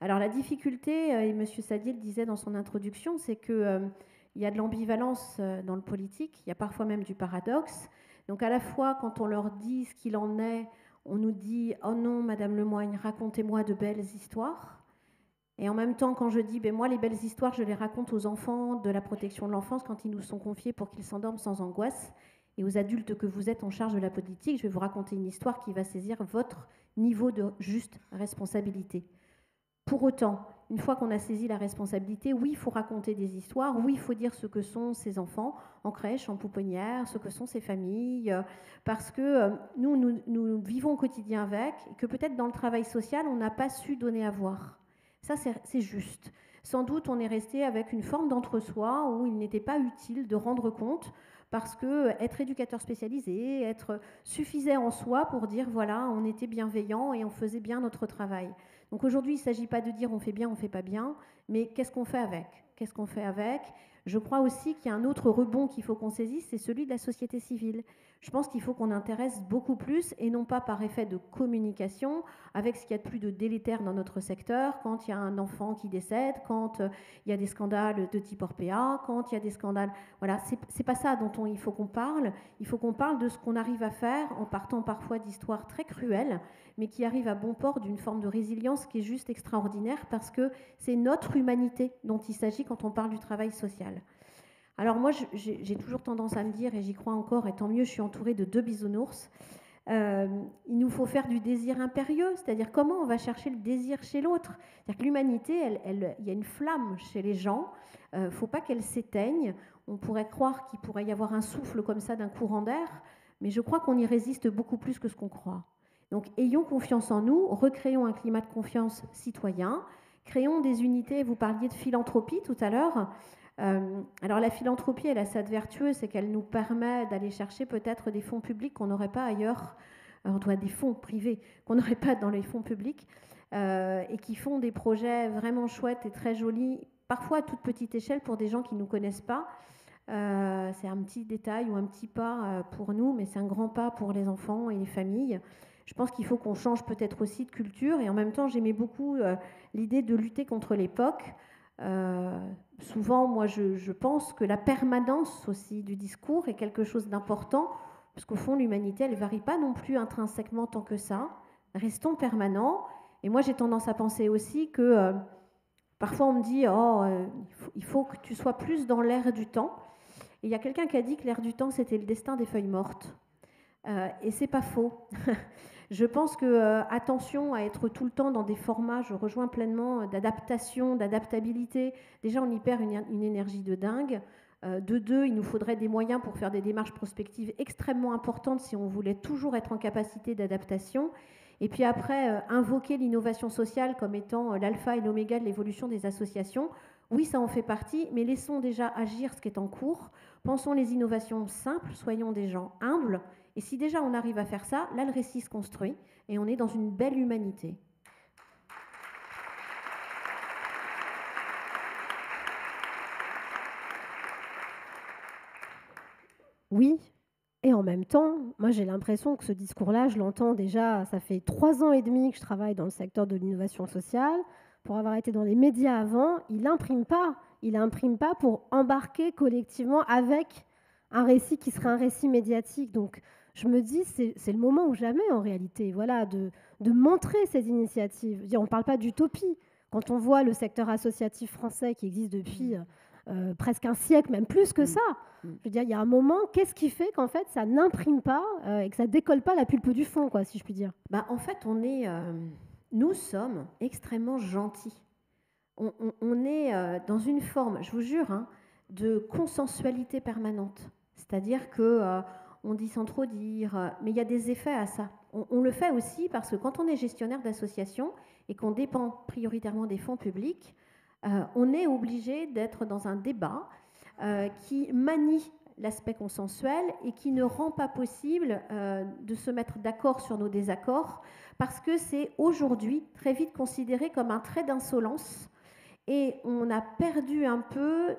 Alors la difficulté, et M. Sadier le disait dans son introduction, c'est qu'il y a de l'ambivalence dans le politique, il y a parfois même du paradoxe. Donc à la fois, quand on leur dit ce qu'il en est, on nous dit « Oh non, Madame Lemoigne, racontez-moi de belles histoires ». Et en même temps, quand je dis « Moi, les belles histoires, je les raconte aux enfants de la protection de l'enfance quand ils nous sont confiés pour qu'ils s'endorment sans angoisse. Et aux adultes que vous êtes en charge de la politique, je vais vous raconter une histoire qui va saisir votre niveau de juste responsabilité ». Pour autant, une fois qu'on a saisi la responsabilité, oui, il faut raconter des histoires, oui, il faut dire ce que sont ces enfants en crèche, en pouponnière, ce que sont ces familles, parce que nous vivons au quotidien avec, et que peut-être dans le travail social, on n'a pas su donner à voir. Ça, c'est juste. Sans doute, on est resté avec une forme d'entre-soi où il n'était pas utile de rendre compte, parce que être éducateur spécialisé, être suffisait en soi pour dire, voilà, on était bienveillant et on faisait bien notre travail. Donc aujourd'hui, il ne s'agit pas de dire on fait bien, on ne fait pas bien, mais qu'est-ce qu'on fait avec? Qu'est-ce qu'on fait avec? Je crois aussi qu'il y a un autre rebond qu'il faut qu'on saisisse, c'est celui de la société civile. Je pense qu'il faut qu'on intéresse beaucoup plus, et non pas par effet de communication, avec ce qu'il y a de plus de délétère dans notre secteur, quand il y a un enfant qui décède, quand il y a des scandales de type Orpea, quand il y a des scandales... Voilà, c'est pas ça dont il faut qu'on parle. Il faut qu'on parle de ce qu'on arrive à faire en partant parfois d'histoires très cruelles, mais qui arrivent à bon port d'une forme de résilience qui est juste extraordinaire, parce que c'est notre humanité dont il s'agit quand on parle du travail social. Alors moi, j'ai toujours tendance à me dire, et j'y crois encore, et tant mieux, je suis entourée de 2 bisounours, il nous faut faire du désir impérieux, c'est-à-dire comment on va chercher le désir chez l'autre. C'est-à-dire que l'humanité, il y a une flamme chez les gens, il ne faut pas qu'elle s'éteigne. On pourrait croire qu'il pourrait y avoir un souffle comme ça d'un courant d'air, mais je crois qu'on y résiste beaucoup plus que ce qu'on croit. Donc ayons confiance en nous, recréons un climat de confiance citoyen, créons des unités. Vous parliez de philanthropie tout à l'heure. Alors la philanthropie, elle a cette vertu, c'est qu'elle nous permet d'aller chercher peut-être des fonds publics qu'on n'aurait pas ailleurs, des fonds privés qu'on n'aurait pas dans les fonds publics, et qui font des projets vraiment chouettes et très jolis, parfois à toute petite échelle pour des gens qui ne nous connaissent pas. C'est un petit détail ou un petit pas pour nous, mais c'est un grand pas pour les enfants et les familles. Je pense qu'il faut qu'on change peut-être aussi de culture, et en même temps j'aimais beaucoup l'idée de lutter contre l'époque. Souvent, moi, je pense que la permanence aussi du discours est quelque chose d'important, parce qu'au fond, l'humanité, elle ne varie pas non plus intrinsèquement tant que ça. Restons permanents. Et moi, j'ai tendance à penser aussi que parfois, on me dit il faut que tu sois plus dans l'air du temps. Et il y a quelqu'un qui a dit que l'air du temps, c'était le destin des feuilles mortes. Et c'est pas faux. Je pense que attention à être tout le temps dans des formats, je rejoins pleinement, d'adaptation, d'adaptabilité. Déjà, on y perd une énergie de dingue. De deux, il nous faudrait des moyens pour faire des démarches prospectives extrêmement importantes si on voulait toujours être en capacité d'adaptation. Et puis après, invoquer l'innovation sociale comme étant l'alpha et l'oméga de l'évolution des associations, oui, ça en fait partie, mais laissons déjà agir ce qui est en cours. Pensons les innovations simples, soyons des gens humbles. Et si déjà on arrive à faire ça, là, le récit se construit et on est dans une belle humanité. Oui, et en même temps, moi j'ai l'impression que ce discours-là, je l'entends déjà, ça fait 3 ans et demi que je travaille dans le secteur de l'innovation sociale. Pour avoir été dans les médias avant, il n'imprime pas. Il n'imprime pas pour embarquer collectivement avec un récit qui serait un récit médiatique. Donc je me dis, c'est le moment ou jamais en réalité, voilà, de montrer ces initiatives. Je veux dire, on ne parle pas d'utopie. Quand on voit le secteur associatif français qui existe depuis presque un siècle, même plus que ça, je veux dire, il y a un moment, qu'est-ce qui fait qu'en fait ça n'imprime pas et que ça décolle pas la pulpe du fond, quoi, si je puis dire? En fait, nous sommes extrêmement gentils. On est dans une forme, je vous jure, hein, de consensualité permanente. C'est-à-dire que on dit sans trop dire, mais il y a des effets à ça. On le fait aussi parce que quand on est gestionnaire d'association et qu'on dépend prioritairement des fonds publics, on est obligé d'être dans un débat qui manie l'aspect consensuel et qui ne rend pas possible de se mettre d'accord sur nos désaccords parce que c'est aujourd'hui très vite considéré comme un trait d'insolence et on a perdu un peu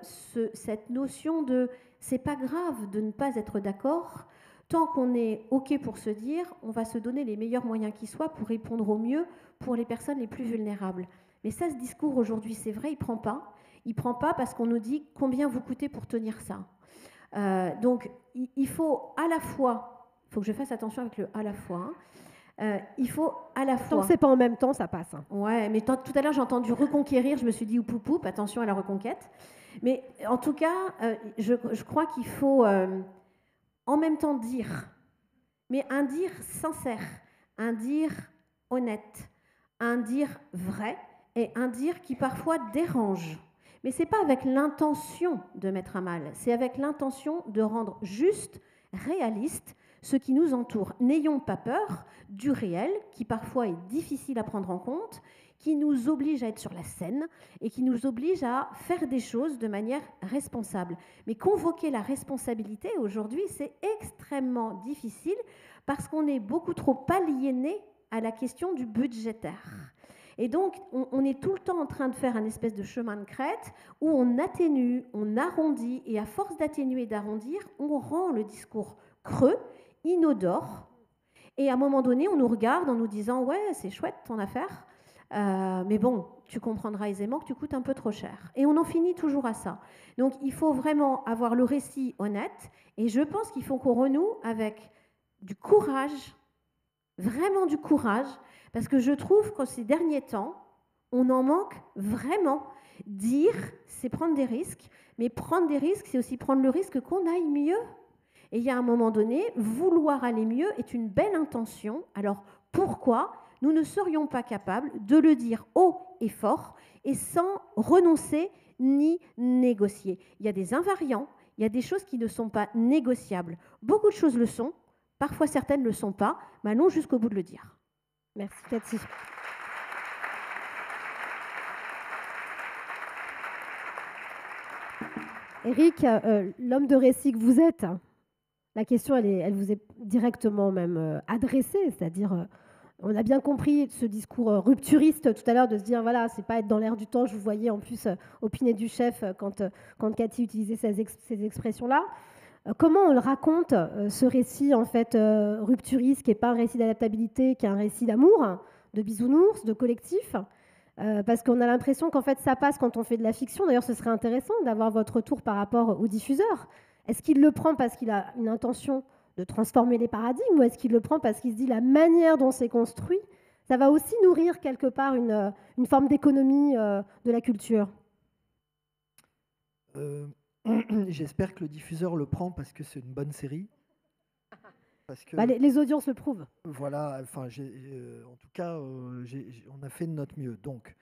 cette notion de c'est pas grave de ne pas être d'accord tant qu'on est OK pour se dire on va se donner les meilleurs moyens qui soient pour répondre au mieux pour les personnes les plus vulnérables. Mais ça, ce discours aujourd'hui, c'est vrai, il prend pas. Il prend pas parce qu'on nous dit combien vous coûtez pour tenir ça. Donc, il faut à la fois, il faut que je fasse attention avec le à la fois. Il faut à la fois. Tant que c'est pas en même temps, ça passe. Hein. Ouais, mais tout à l'heure j'ai entendu reconquérir, je me suis dit oup, oup, oup, attention à la reconquête. Mais en tout cas, je crois qu'il faut en même temps dire, mais un dire sincère, un dire honnête, un dire vrai et un dire qui parfois dérange. Mais ce n'est pas avec l'intention de mettre à mal, c'est avec l'intention de rendre juste, réaliste ce qui nous entoure. N'ayons pas peur du réel, qui parfois est difficile à prendre en compte, qui nous oblige à être sur la scène et qui nous oblige à faire des choses de manière responsable. Mais convoquer la responsabilité aujourd'hui, c'est extrêmement difficile parce qu'on est beaucoup trop aliéné à la question du budgétaire. Et donc, on est tout le temps en train de faire un espèce de chemin de crête où on atténue, on arrondit, et à force d'atténuer et d'arrondir, on rend le discours creux, inodore, et à un moment donné, on nous regarde en nous disant « Ouais, c'est chouette ton affaire, mais bon, tu comprendras aisément que tu coûtes un peu trop cher. » Et on en finit toujours à ça. Donc, il faut vraiment avoir le récit honnête, et je pense qu'il faut qu'on renoue avec du courage, vraiment du courage, parce que je trouve qu'en ces derniers temps, on en manque vraiment. Dire, c'est prendre des risques, mais prendre des risques, c'est aussi prendre le risque qu'on aille mieux. Et il y a un moment donné, vouloir aller mieux est une belle intention. Alors pourquoi nous ne serions pas capables de le dire haut et fort et sans renoncer ni négocier? Il y a des invariants, il y a des choses qui ne sont pas négociables. Beaucoup de choses le sont, parfois certaines ne le sont pas, mais allons jusqu'au bout de le dire. Merci Cathy. Eric, l'homme de récit que vous êtes, la question, elle vous est directement même adressée, c'est-à-dire, on a bien compris ce discours rupturiste tout à l'heure de se dire, voilà, c'est pas être dans l'air du temps, je vous voyais en plus opiner du chef quand Cathy utilisait ces expressions-là. Comment on le raconte, ce récit en fait rupturiste, qui n'est pas un récit d'adaptabilité, qui est un récit d'amour, de bisounours, de collectif, parce qu'on a l'impression qu'en fait ça passe quand on fait de la fiction. D'ailleurs, ce serait intéressant d'avoir votre retour par rapport au diffuseur. Est-ce qu'il le prend parce qu'il a une intention de transformer les paradigmes, ou est-ce qu'il le prend parce qu'il se dit la manière dont c'est construit, ça va aussi nourrir quelque part une forme d'économie de la culture? J'espère que le diffuseur le prend parce que c'est une bonne série. Parce que, les audiences le prouvent. Voilà, enfin, en tout cas, on a fait de notre mieux. Donc,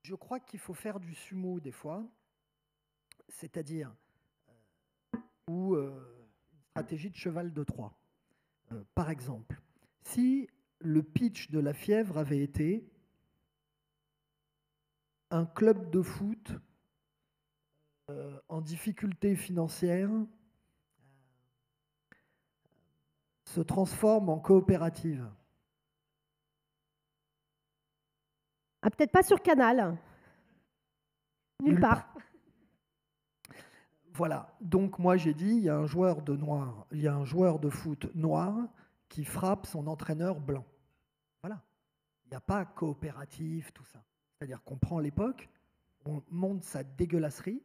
je crois qu'il faut faire du sumo des fois, c'est-à-dire où une stratégie de cheval de Troie. Par exemple, si le pitch de La Fièvre avait été un club de foot en difficulté financière se transforme en coopérative. Ah, peut-être pas sur Canal. Nulle part. Voilà. Donc moi j'ai dit, il y a un joueur de foot noir qui frappe son entraîneur blanc. Voilà. Il n'y a pas coopérative, tout ça. C'est-à-dire qu'on prend l'époque, on montre sa dégueulasserie,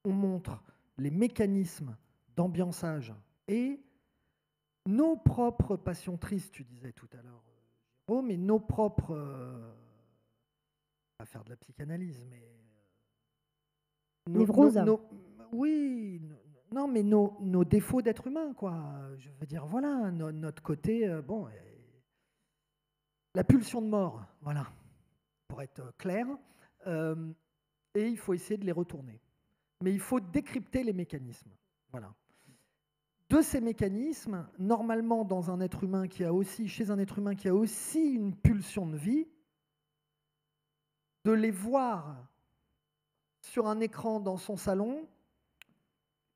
on montre les mécanismes d'ambiançage et nos propres passions tristes, tu disais tout à l'heure, Jérôme, et nos propres... pas faire de la psychanalyse, mais... Névrose. Oui, non, mais nos défauts d'être humain, quoi. Je veux dire, voilà, notre côté... bon, la pulsion de mort, voilà, pour être clair. Et il faut essayer de les retourner. Mais il faut décrypter les mécanismes. Voilà. De ces mécanismes, normalement, chez un être humain qui a aussi une pulsion de vie, de les voir sur un écran dans son salon,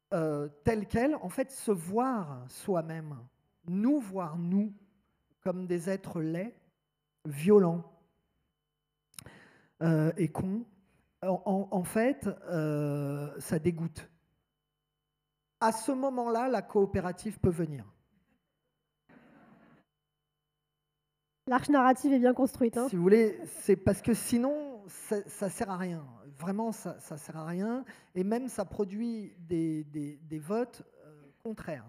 tels quels, en fait, se voir soi-même, nous voir nous, comme des êtres laids, violents et cons, en fait, ça dégoûte. À ce moment-là, la coopérative peut venir. L'arche narrative est bien construite. Hein. Si vous voulez, c'est parce que sinon, ça ne sert à rien. Vraiment, ça ne sert à rien. Et même, ça produit des votes contraires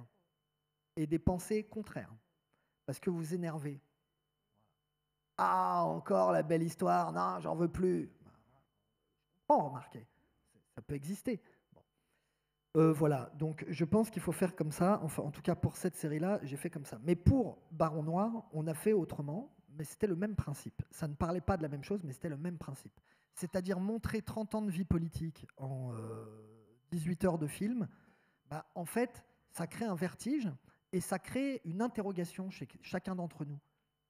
et des pensées contraires. Parce que vous énervez. Ah, encore la belle histoire. Non, j'en veux plus. Oh, remarquez, ça peut exister. Voilà, donc je pense qu'il faut faire comme ça. Enfin, en tout cas, pour cette série-là, j'ai fait comme ça. Mais pour Baron Noir, on a fait autrement, mais c'était le même principe. Ça ne parlait pas de la même chose, mais c'était le même principe. C'est-à-dire montrer 30 ans de vie politique en 18 heures de film, bah, en fait, ça crée un vertige et ça crée une interrogation chez chacun d'entre nous.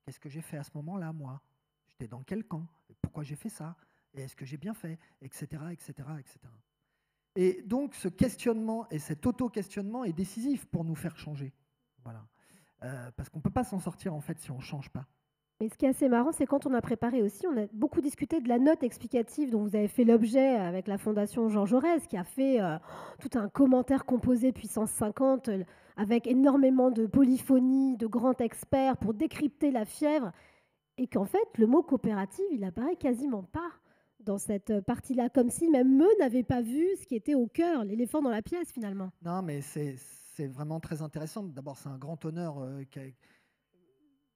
Qu'est-ce que j'ai fait à ce moment-là, moi? J'étais dans quel camp? Pourquoi j'ai fait ça? Et est-ce que j'ai bien fait? Etc., etc., etc. Et donc, ce questionnement et cet auto-questionnement est décisif pour nous faire changer. Voilà. Parce qu'on ne peut pas s'en sortir, en fait, si on ne change pas. Mais ce qui est assez marrant, c'est quand on a préparé aussi, on a beaucoup discuté de la note explicative dont vous avez fait l'objet avec la Fondation Jean Jaurès, qui a fait tout un commentaire composé puissance 50, avec énormément de polyphonie, de grands experts pour décrypter La Fièvre, et qu'en fait, le mot coopérative, il apparaît quasiment pas dans cette partie-là, comme si même eux n'avaient pas vu ce qui était au cœur, l'éléphant dans la pièce, finalement. Non, mais c'est vraiment très intéressant. D'abord, c'est un grand honneur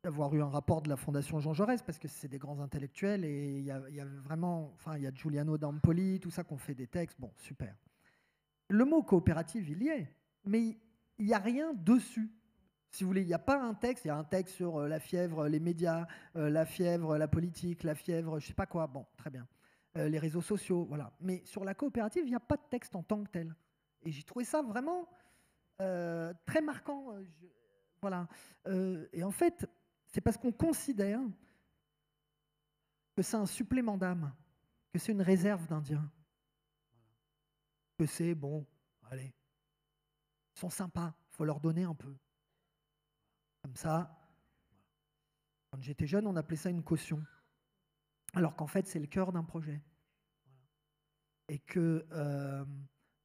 d'avoir eu un rapport de la Fondation Jean Jaurès, parce que c'est des grands intellectuels, et il y a vraiment... Enfin, il y a Giuliano D'Ampoli, tout ça, qu'on fait des textes. Bon, super. Le mot coopérative, il y est, mais il n'y a rien dessus. Si vous voulez, il n'y a pas un texte, il y a un texte sur la fièvre, les médias, la fièvre, la politique, la fièvre, je ne sais pas quoi. Bon, très bien. Les réseaux sociaux, voilà. Mais sur la coopérative, il n'y a pas de texte en tant que tel. Et j'ai trouvé ça vraiment très marquant. Voilà. Et en fait, c'est parce qu'on considère que c'est un supplément d'âme, que c'est une réserve d'Indiens, que c'est, bon, allez, ils sont sympas, il faut leur donner un peu. Comme ça, quand j'étais jeune, on appelait ça une caution. Alors qu'en fait, c'est le cœur d'un projet. Et que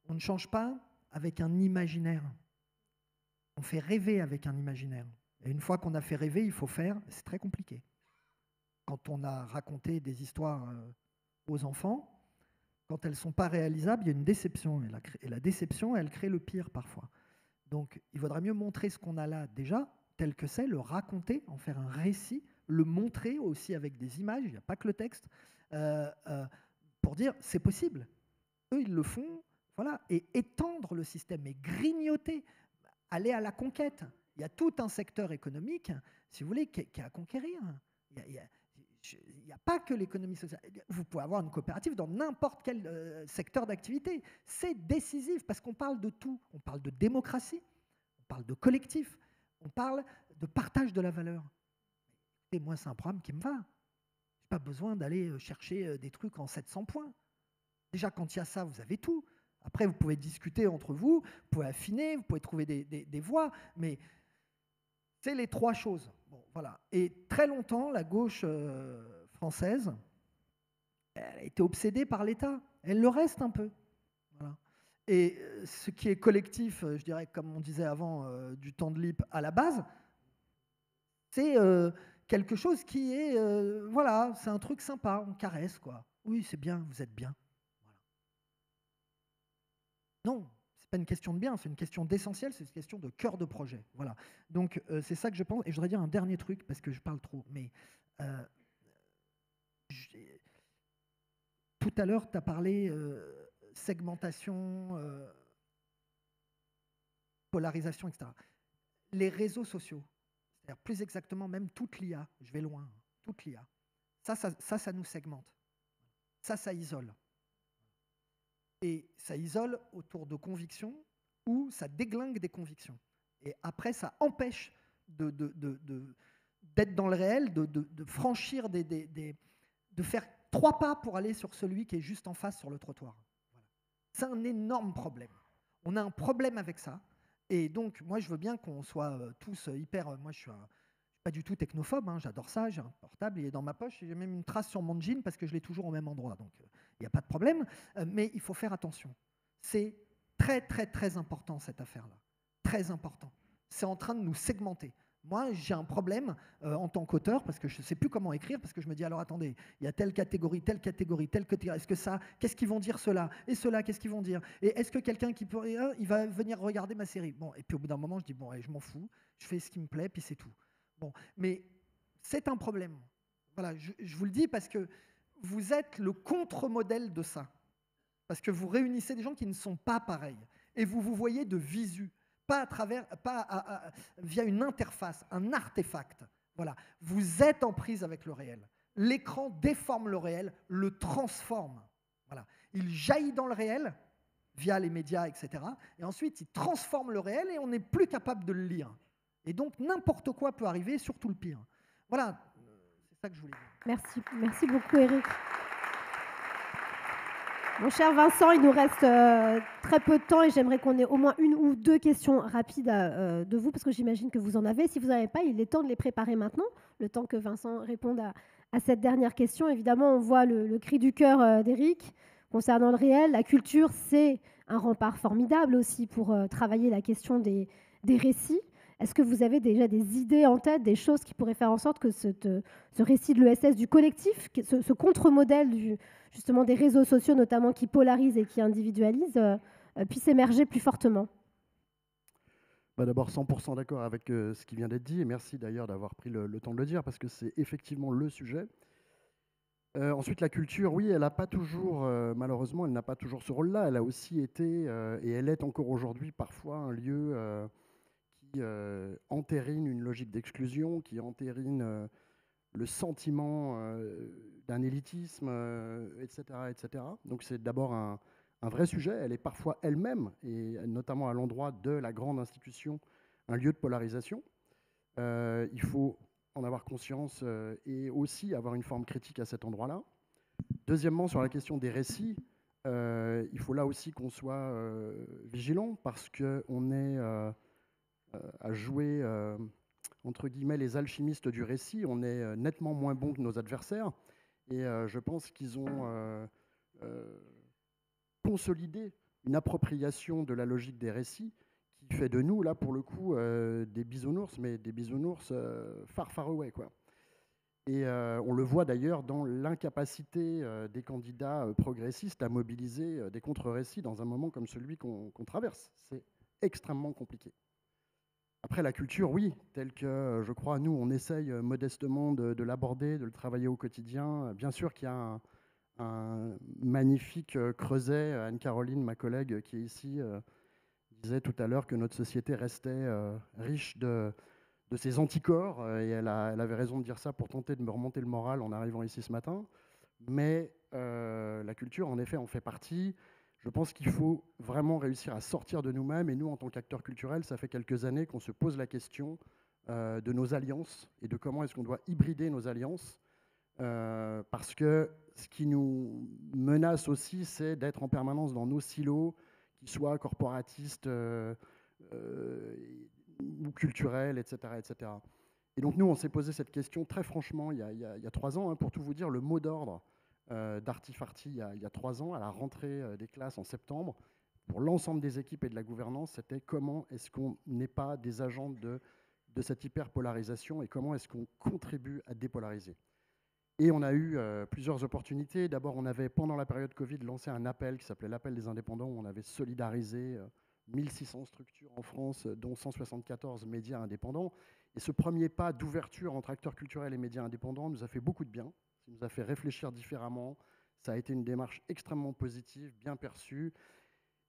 on ne change pas avec un imaginaire. On fait rêver avec un imaginaire. Et une fois qu'on a fait rêver, il faut faire. C'est très compliqué. Quand on a raconté des histoires aux enfants, quand elles ne sont pas réalisables, il y a une déception. Et la déception, elle crée le pire parfois. Donc, il vaudrait mieux montrer ce qu'on a là déjà, tel que c'est, le raconter, en faire un récit, le montrer aussi avec des images, il n'y a pas que le texte, pour dire c'est possible. Eux, ils le font, voilà, et étendre le système, et grignoter, aller à la conquête. Il y a tout un secteur économique, si vous voulez, qui est à conquérir. Il n'y a pas que l'économie sociale. Vous pouvez avoir une coopérative dans n'importe quel secteur d'activité. C'est décisif parce qu'on parle de tout. On parle de démocratie, on parle de collectif, on parle de partage de la valeur. Et moi, c'est un programme qui me va. Je n'ai pas besoin d'aller chercher des trucs en 700 points. Déjà, quand il y a ça, vous avez tout. Après, vous pouvez discuter entre vous, vous pouvez affiner, vous pouvez trouver des voies, mais c'est les 3 choses. Bon, voilà. Et très longtemps, la gauche française, elle a été obsédée par l'État. Elle le reste un peu. Voilà. Et ce qui est collectif, je dirais, comme on disait avant, du temps de LIP à la base, c'est quelque chose qui est, voilà, c'est un truc sympa, on caresse, quoi. Oui, c'est bien, vous êtes bien. Voilà. Non, c'est pas une question de bien, c'est une question d'essentiel, c'est une question de cœur de projet. Voilà. Donc, c'est ça que je pense. Et je voudrais dire un dernier truc, parce que je parle trop, mais tout à l'heure, tu as parlé segmentation, polarisation, etc. Les réseaux sociaux, c'est-à-dire plus exactement même toute l'IA, je vais loin, toute l'IA, ça nous segmente. Ça isole. Et ça isole autour de convictions ou ça déglingue des convictions. Et après, ça empêche d'être dans le réel, de franchir de faire 3 pas pour aller sur celui qui est juste en face sur le trottoir. Voilà. C'est un énorme problème. On a un problème avec ça. Et donc, moi, je veux bien qu'on soit tous hyper... moi, je suis pas du tout technophobe, hein, j'adore ça, j'ai un portable, il est dans ma poche, j'ai même une trace sur mon jean parce que je l'ai toujours au même endroit. Donc, il n'y a pas de problème. Mais il faut faire attention. C'est très, très, très important, cette affaire-là. Très important. C'est en train de nous segmenter. Moi, j'ai un problème en tant qu'auteur parce que je ne sais plus comment écrire, parce que je me dis, alors attendez, il y a telle catégorie, telle catégorie, telle catégorie. Est-ce que ça, qu'est-ce qu'ils vont dire cela? Et cela, qu'est-ce qu'ils vont dire? Et est-ce que quelqu'un qui peut, il va venir regarder ma série? Bon, et puis au bout d'un moment, je dis, bon, allez, je m'en fous, je fais ce qui me plaît, puis c'est tout. Bon, mais c'est un problème. Voilà, je vous le dis parce que vous êtes le contre-modèle de ça. Parce que vous réunissez des gens qui ne sont pas pareils. Et vous vous voyez de visu. Pas à travers, via une interface, un artefact. Voilà. Vous êtes en prise avec le réel. L'écran déforme le réel, le transforme. Voilà. Il jaillit dans le réel via les médias, etc. Et ensuite, il transforme le réel et on n'est plus capable de le lire. Et donc, n'importe quoi peut arriver, surtout le pire. Voilà, c'est ça que je voulais dire. Merci beaucoup, Eric. Mon cher Vincent, il nous reste très peu de temps et j'aimerais qu'on ait au moins 1 ou 2 questions rapides de vous, parce que j'imagine que vous en avez. Si vous n'en avez pas, il est temps de les préparer maintenant, le temps que Vincent réponde à cette dernière question. Évidemment, on voit le cri du cœur d'Eric concernant le réel. La culture, c'est un rempart formidable aussi pour travailler la question des récits. Est-ce que vous avez déjà des idées en tête, des choses qui pourraient faire en sorte que ce récit de l'ESS du collectif, ce contre-modèle justement des réseaux sociaux notamment qui polarisent et qui individualisent, puisse émerger plus fortement? D'abord, 100% d'accord avec ce qui vient d'être dit, et merci d'ailleurs d'avoir pris le temps de le dire, parce que c'est effectivement le sujet. Ensuite, la culture, oui, elle n'a pas toujours, malheureusement, elle n'a pas toujours ce rôle-là. Elle a aussi été, et elle est encore aujourd'hui parfois un lieu qui entérine une logique d'exclusion, qui entérine le sentiment d'un élitisme, etc., etc. Donc c'est d'abord un vrai sujet. Elle est parfois elle-même, et notamment à l'endroit de la grande institution, un lieu de polarisation. Il faut en avoir conscience et aussi avoir une forme critique à cet endroit-là. Deuxièmement, sur la question des récits, il faut là aussi qu'on soit vigilant parce qu'on est à jouer, entre guillemets, les alchimistes du récit. On est nettement moins bon que nos adversaires. Et je pense qu'ils ont consolidé une appropriation de la logique des récits qui fait de nous, là, pour le coup, des bisounours, mais des bisounours far away, quoi. Et on le voit d'ailleurs dans l'incapacité des candidats progressistes à mobiliser des contre-récits dans un moment comme celui qu'on traverse. C'est extrêmement compliqué. Après, la culture, oui, telle que, je crois, nous, on essaye modestement de l'aborder, de le travailler au quotidien. Bien sûr qu'il y a un magnifique creuset. Anne-Caroline, ma collègue qui est ici, disait tout à l'heure que notre société restait riche de ses anticorps, et elle avait raison de dire ça pour tenter de me remonter le moral en arrivant ici ce matin. Mais la culture, en effet, en fait partie. Je pense qu'il faut vraiment réussir à sortir de nous-mêmes. Et nous, en tant qu'acteurs culturels, ça fait quelques années qu'on se pose la question de nos alliances et de comment est-ce qu'on doit hybrider nos alliances. Parce que ce qui nous menace aussi, c'est d'être en permanence dans nos silos, qu'ils soient corporatistes ou culturels, etc., etc. Et donc nous, on s'est posé cette question très franchement il y a 3 ans. Hein, pour tout vous dire, le mot d'ordre d'Artifarty il y a 3 ans, à la rentrée des classes en septembre, pour l'ensemble des équipes et de la gouvernance, c'était comment est-ce qu'on n'est pas des agents de cette hyperpolarisation et comment est-ce qu'on contribue à dépolariser. Et on a eu plusieurs opportunités. D'abord, on avait, pendant la période Covid, lancé un appel qui s'appelait l'Appel des indépendants, où on avait solidarisé 1600 structures en France, dont 174 médias indépendants. Et ce premier pas d'ouverture entre acteurs culturels et médias indépendants nous a fait beaucoup de bien. Ça nous a fait réfléchir différemment. Ça a été une démarche extrêmement positive, bien perçue.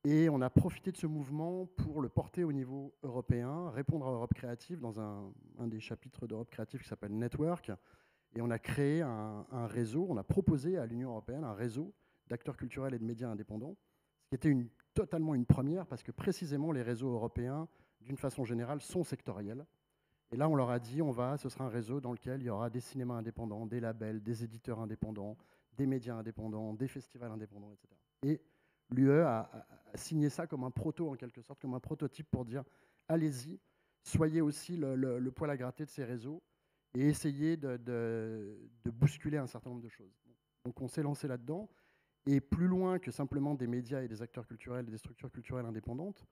Et on a profité de ce mouvement pour le porter au niveau européen, répondre à Europe Créative dans un des chapitres d'Europe Créative qui s'appelle Network. Et on a créé un réseau, on a proposé à l'Union européenne un réseau d'acteurs culturels et de médias indépendants, ce qui était totalement une première, parce que précisément les réseaux européens, d'une façon générale, sont sectoriels. Et là, on leur a dit, ce sera un réseau dans lequel il y aura des cinémas indépendants, des labels, des éditeurs indépendants, des médias indépendants, des festivals indépendants, etc. Et l'UE a signé ça comme un proto, en quelque sorte, comme un prototype pour dire, allez-y, soyez aussi le poil à gratter de ces réseaux, et essayer de bousculer un certain nombre de choses. Donc on s'est lancé là-dedans, et plus loin que simplement des médias et des acteurs culturels et des structures culturelles indépendantes,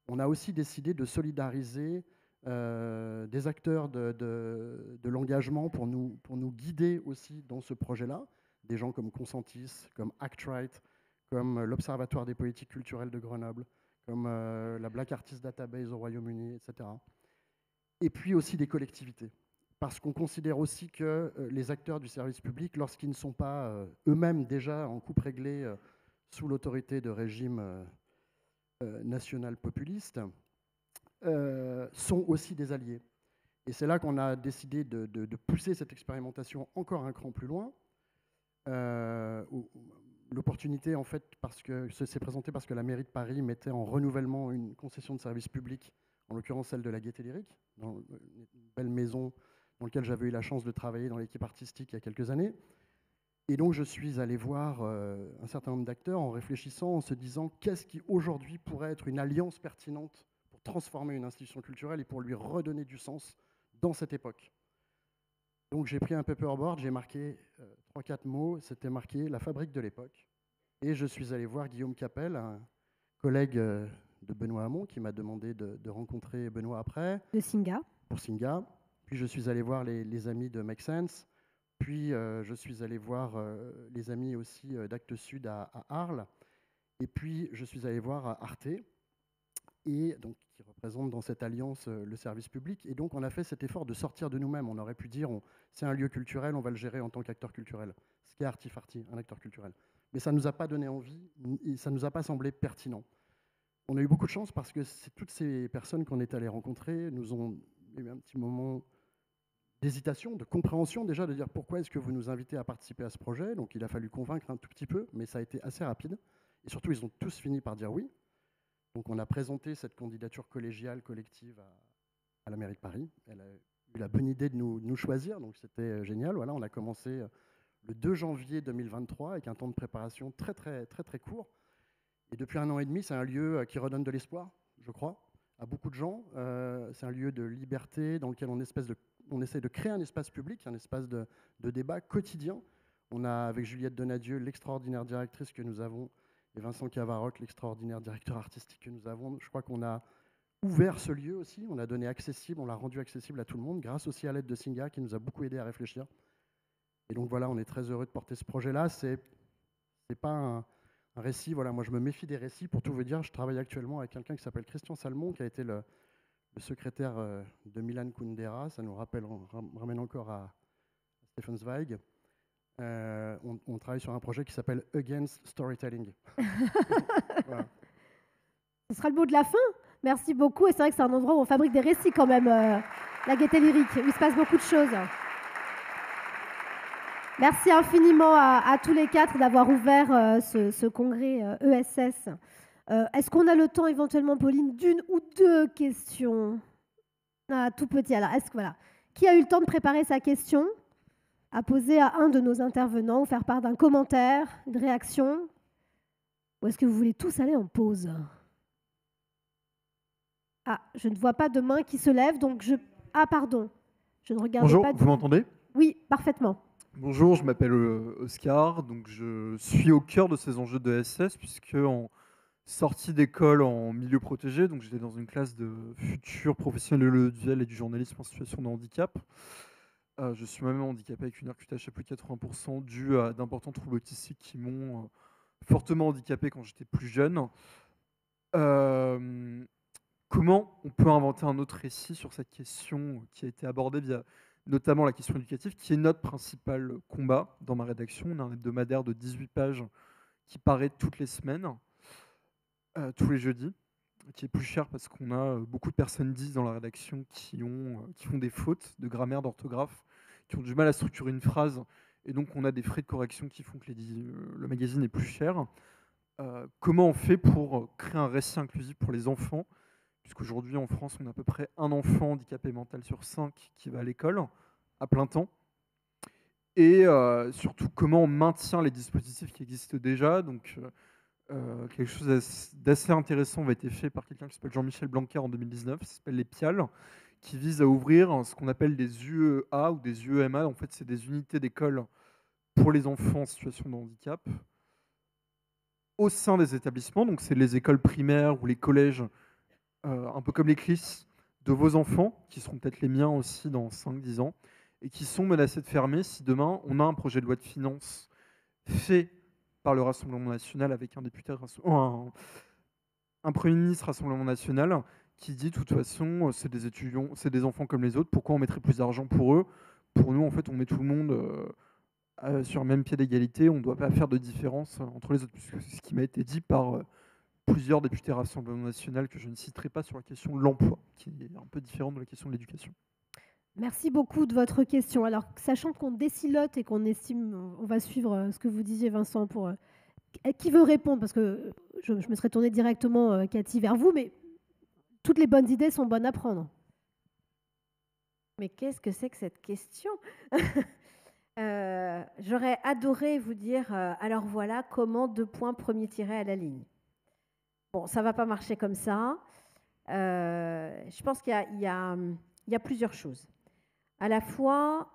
on a aussi décidé de solidariser des acteurs de l'engagement pour nous guider aussi dans ce projet-là, des gens comme Consentis, comme ActRight, comme l'Observatoire des politiques culturelles de Grenoble, comme la Black Artist Database au Royaume-Uni, etc. Et puis aussi des collectivités. Parce qu'on considère aussi que les acteurs du service public, lorsqu'ils ne sont pas eux-mêmes déjà en coupe réglée sous l'autorité de régimes national-populistes, sont aussi des alliés. Et c'est là qu'on a décidé de pousser cette expérimentation encore un cran plus loin. L'opportunité, en fait, s'est présentée parce que la mairie de Paris mettait en renouvellement une concession de service public, en l'occurrence celle de la Gaîté Lyrique, dans une belle maison dans laquelle j'avais eu la chance de travailler dans l'équipe artistique il y a quelques années. Et donc je suis allé voir un certain nombre d'acteurs en réfléchissant, en se disant qu'est-ce qui aujourd'hui pourrait être une alliance pertinente pour transformer une institution culturelle et pour lui redonner du sens dans cette époque. Donc j'ai pris un paperboard, j'ai marqué 3-4 mots, c'était marqué la fabrique de l'époque. Et je suis allé voir Guillaume Capel, un collègue de Benoît Hamon, qui m'a demandé de rencontrer Benoît après. De Singa. Pour Singa. Puis je suis allé voir les amis de Make Sense. Puis je suis allé voir les amis aussi d'Actes Sud à Arles. Et puis je suis allé voir Arte, et donc, qui représente dans cette alliance le service public. Et donc on a fait cet effort de sortir de nous-mêmes. On aurait pu dire, c'est un lieu culturel, on va le gérer en tant qu'acteur culturel. Ce qui est Artifarty, un acteur culturel. Mais ça ne nous a pas donné envie, et ça ne nous a pas semblé pertinent. On a eu beaucoup de chance parce que toutes ces personnes qu'on est allé rencontrer nous ont eu un petit moment d'hésitation, de compréhension déjà, de dire pourquoi est-ce que vous nous invitez à participer à ce projet. Donc il a fallu convaincre un tout petit peu, mais ça a été assez rapide. Et surtout, ils ont tous fini par dire oui. Donc on a présenté cette candidature collégiale, collective à la mairie de Paris. Elle a eu la bonne idée de nous choisir, donc c'était génial. Voilà, on a commencé le 2 janvier 2023 avec un temps de préparation très très très très court. Et depuis 1 an et demi, c'est un lieu qui redonne de l'espoir, je crois, à beaucoup de gens. C'est un lieu de liberté dans lequel on essaie de créer un espace public, un espace de débat quotidien. On a, avec Juliette Donadieu, l'extraordinaire directrice que nous avons, et Vincent Cavaroc, l'extraordinaire directeur artistique que nous avons, je crois qu'on a ouvert ce lieu aussi, on l'a donné accessible, on l'a rendu accessible à tout le monde, grâce aussi à l'aide de Singa, qui nous a beaucoup aidé à réfléchir. Et donc voilà, on est très heureux de porter ce projet-là. C'est pas un récit, voilà, moi je me méfie des récits, pour tout vous dire. Je travaille actuellement avec quelqu'un qui s'appelle Christian Salmon, qui a été le secrétaire de Milan Kundera. Ça nous ramène encore à Stefan Zweig. On travaille sur un projet qui s'appelle Against Storytelling. Voilà. Ce sera le mot de la fin. Merci beaucoup. Et c'est vrai que c'est un endroit où on fabrique des récits quand même, la Gaîté Lyrique, où il se passe beaucoup de choses. Merci infiniment à tous les quatre d'avoir ouvert ce congrès ESS. Est-ce qu'on a le temps éventuellement, Pauline, d'une ou deux questions? Tout petit. Alors, voilà. Qui a eu le temps de préparer sa question à poser à un de nos intervenants ou faire part d'un commentaire, une réaction? Ou est-ce que vous voulez tous aller en pause? Je ne vois pas de main qui se lève, donc pardon. Je ne regardais Bonjour, pas. vous m'entendez? Oui, parfaitement. Bonjour, je m'appelle Oscar, donc je suis au cœur de ces enjeux de SS, puisque en sortie d'école en milieu protégé, donc j'étais dans une classe de futurs professionnels de l'audiovisuel et du journalisme en situation de handicap. Je suis moi-même handicapé avec une RQTH à plus de 80%, dû à d'importants troubles autistiques qui m'ont fortement handicapé quand j'étais plus jeune. Comment on peut inventer un autre récit sur cette question qui a été abordée via notamment la question éducative, qui est notre principal combat dans ma rédaction? On a un hebdomadaire de 18 pages qui paraît toutes les semaines, tous les jeudis, qui est plus cher parce qu'on a beaucoup de personnes 10 dans la rédaction qui font des fautes de grammaire, d'orthographe, qui ont du mal à structurer une phrase, et donc on a des frais de correction qui font que le magazine est plus cher. Comment on fait pour créer un récit inclusif pour les enfants, puisqu'aujourd'hui en France on a à peu près un enfant handicapé mental sur 5 qui va à l'école à plein temps, et surtout comment on maintient les dispositifs qui existent déjà. Donc quelque chose d'assez intéressant va être fait par quelqu'un qui s'appelle Jean-Michel Blanquer en 2019, ça s'appelle les PIAL, qui vise à ouvrir ce qu'on appelle des UEA ou des UEMA. En fait, c'est des unités d'école pour les enfants en situation de handicap au sein des établissements. Donc, c'est les écoles primaires ou les collèges, un peu comme les CLIS, de vos enfants, qui seront peut-être les miens aussi dans 5-10 ans, et qui sont menacés de fermer si demain on a un projet de loi de finances fait par le Rassemblement national avec un député, un Premier ministre Rassemblement national qui dit de toute façon c'est des étudiants, c'est des enfants comme les autres, pourquoi on mettrait plus d'argent pour eux? Pour nous, en fait, on met tout le monde sur le même pied d'égalité, on ne doit pas faire de différence entre les autres, puisque c'est ce qui m'a été dit par plusieurs députés Rassemblement national que je ne citerai pas sur la question de l'emploi, qui est un peu différente de la question de l'éducation. Merci beaucoup de votre question. Alors, sachant qu'on décilote et qu'on estime, on va suivre ce que vous disiez, Vincent, pour qui veut répondre, parce que je me serais tournée directement, Cathy, vers vous, mais toutes les bonnes idées sont bonnes à prendre. Mais qu'est-ce que c'est que cette question? J'aurais adoré vous dire, alors voilà, comment 2 points, premier tiré à la ligne. Bon, ça ne va pas marcher comme ça. Je pense qu'il y a plusieurs choses. À la fois,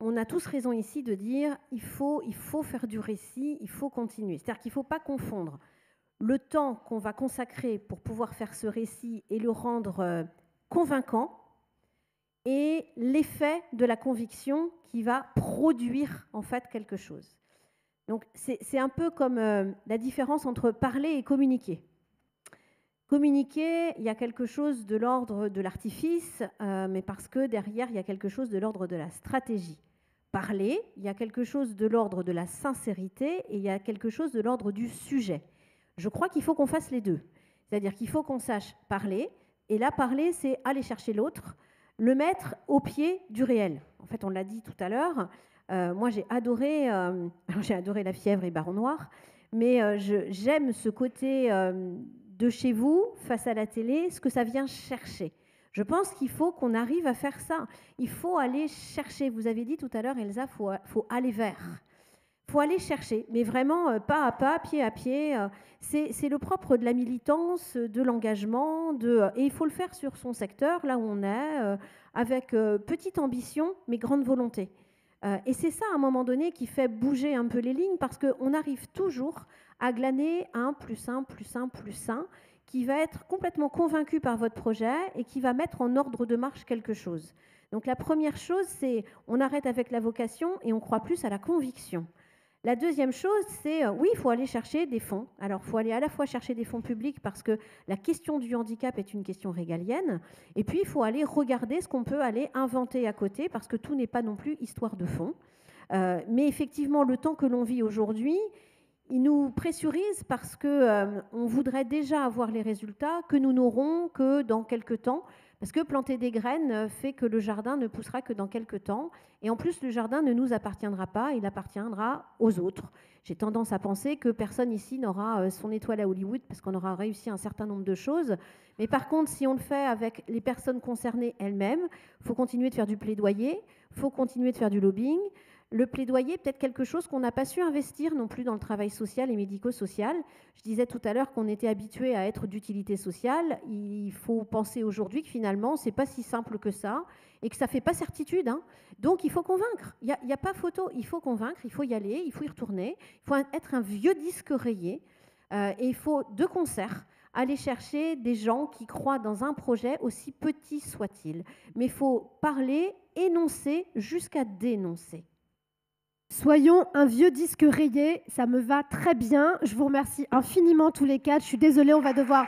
on a tous raison ici de dire il faut faire du récit, il faut continuer. C'est-à-dire qu'il ne faut pas confondre le temps qu'on va consacrer pour pouvoir faire ce récit et le rendre convaincant et l'effet de la conviction qui va produire en fait quelque chose. Donc c'est un peu comme la différence entre parler et communiquer. Communiquer, il y a quelque chose de l'ordre de l'artifice, mais parce que derrière, il y a quelque chose de l'ordre de la stratégie. Parler, il y a quelque chose de l'ordre de la sincérité et il y a quelque chose de l'ordre du sujet. Je crois qu'il faut qu'on fasse les deux. C'est-à-dire qu'il faut qu'on sache parler, et là, parler, c'est aller chercher l'autre, le mettre au pied du réel. En fait, on l'a dit tout à l'heure, moi j'ai adoré La Fièvre et Baron Noir, mais j'aime ce côté de chez vous, face à la télé, ce que ça vient chercher. Je pense qu'il faut qu'on arrive à faire ça. Il faut aller chercher. Vous avez dit tout à l'heure, Elsa, faut aller vers. Il faut aller chercher, mais vraiment pas à pas, pied à pied. C'est le propre de la militance, de l'engagement, et il faut le faire sur son secteur, là où on est, avec petite ambition, mais grande volonté. Et c'est ça, à un moment donné, qui fait bouger un peu les lignes, parce qu'on arrive toujours à glaner 1 + 1 + 1 + 1, qui va être complètement convaincu par votre projet et qui va mettre en ordre de marche quelque chose. Donc la première chose, c'est on arrête avec la vocation et on croit plus à la conviction. La deuxième chose, c'est oui, il faut aller chercher des fonds. Alors, il faut aller à la fois chercher des fonds publics parce que la question du handicap est une question régalienne. Et puis, il faut aller regarder ce qu'on peut aller inventer à côté parce que tout n'est pas non plus histoire de fonds. Mais effectivement, le temps que l'on vit aujourd'hui, il nous pressurise parce qu'on voudrait déjà avoir les résultats que nous n'aurons que dans quelques temps, Parce que planter des graines fait que le jardin ne poussera que dans quelques temps. Et en plus, le jardin ne nous appartiendra pas, il appartiendra aux autres. J'ai tendance à penser que personne ici n'aura son étoile à Hollywood parce qu'on aura réussi un certain nombre de choses. Mais par contre, si on le fait avec les personnes concernées elles-mêmes, il faut continuer de faire du plaidoyer, il faut continuer de faire du lobbying. Le plaidoyer, peut-être quelque chose qu'on n'a pas su investir non plus dans le travail social et médico-social. Je disais tout à l'heure qu'on était habitué à être d'utilité sociale. Il faut penser aujourd'hui que finalement, ce n'est pas si simple que ça et que ça ne fait pas certitude. Hein. Donc, il faut convaincre. Il n'y a pas photo. Il faut convaincre, il faut y aller, il faut y retourner. Il faut être un vieux disque rayé et il faut, de concert, aller chercher des gens qui croient dans un projet, aussi petit soit-il. Mais il faut parler, énoncer jusqu'à dénoncer. Soyons un vieux disque rayé, ça me va très bien. Je vous remercie infiniment tous les quatre. Je suis désolée, on va devoir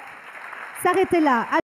s'arrêter là.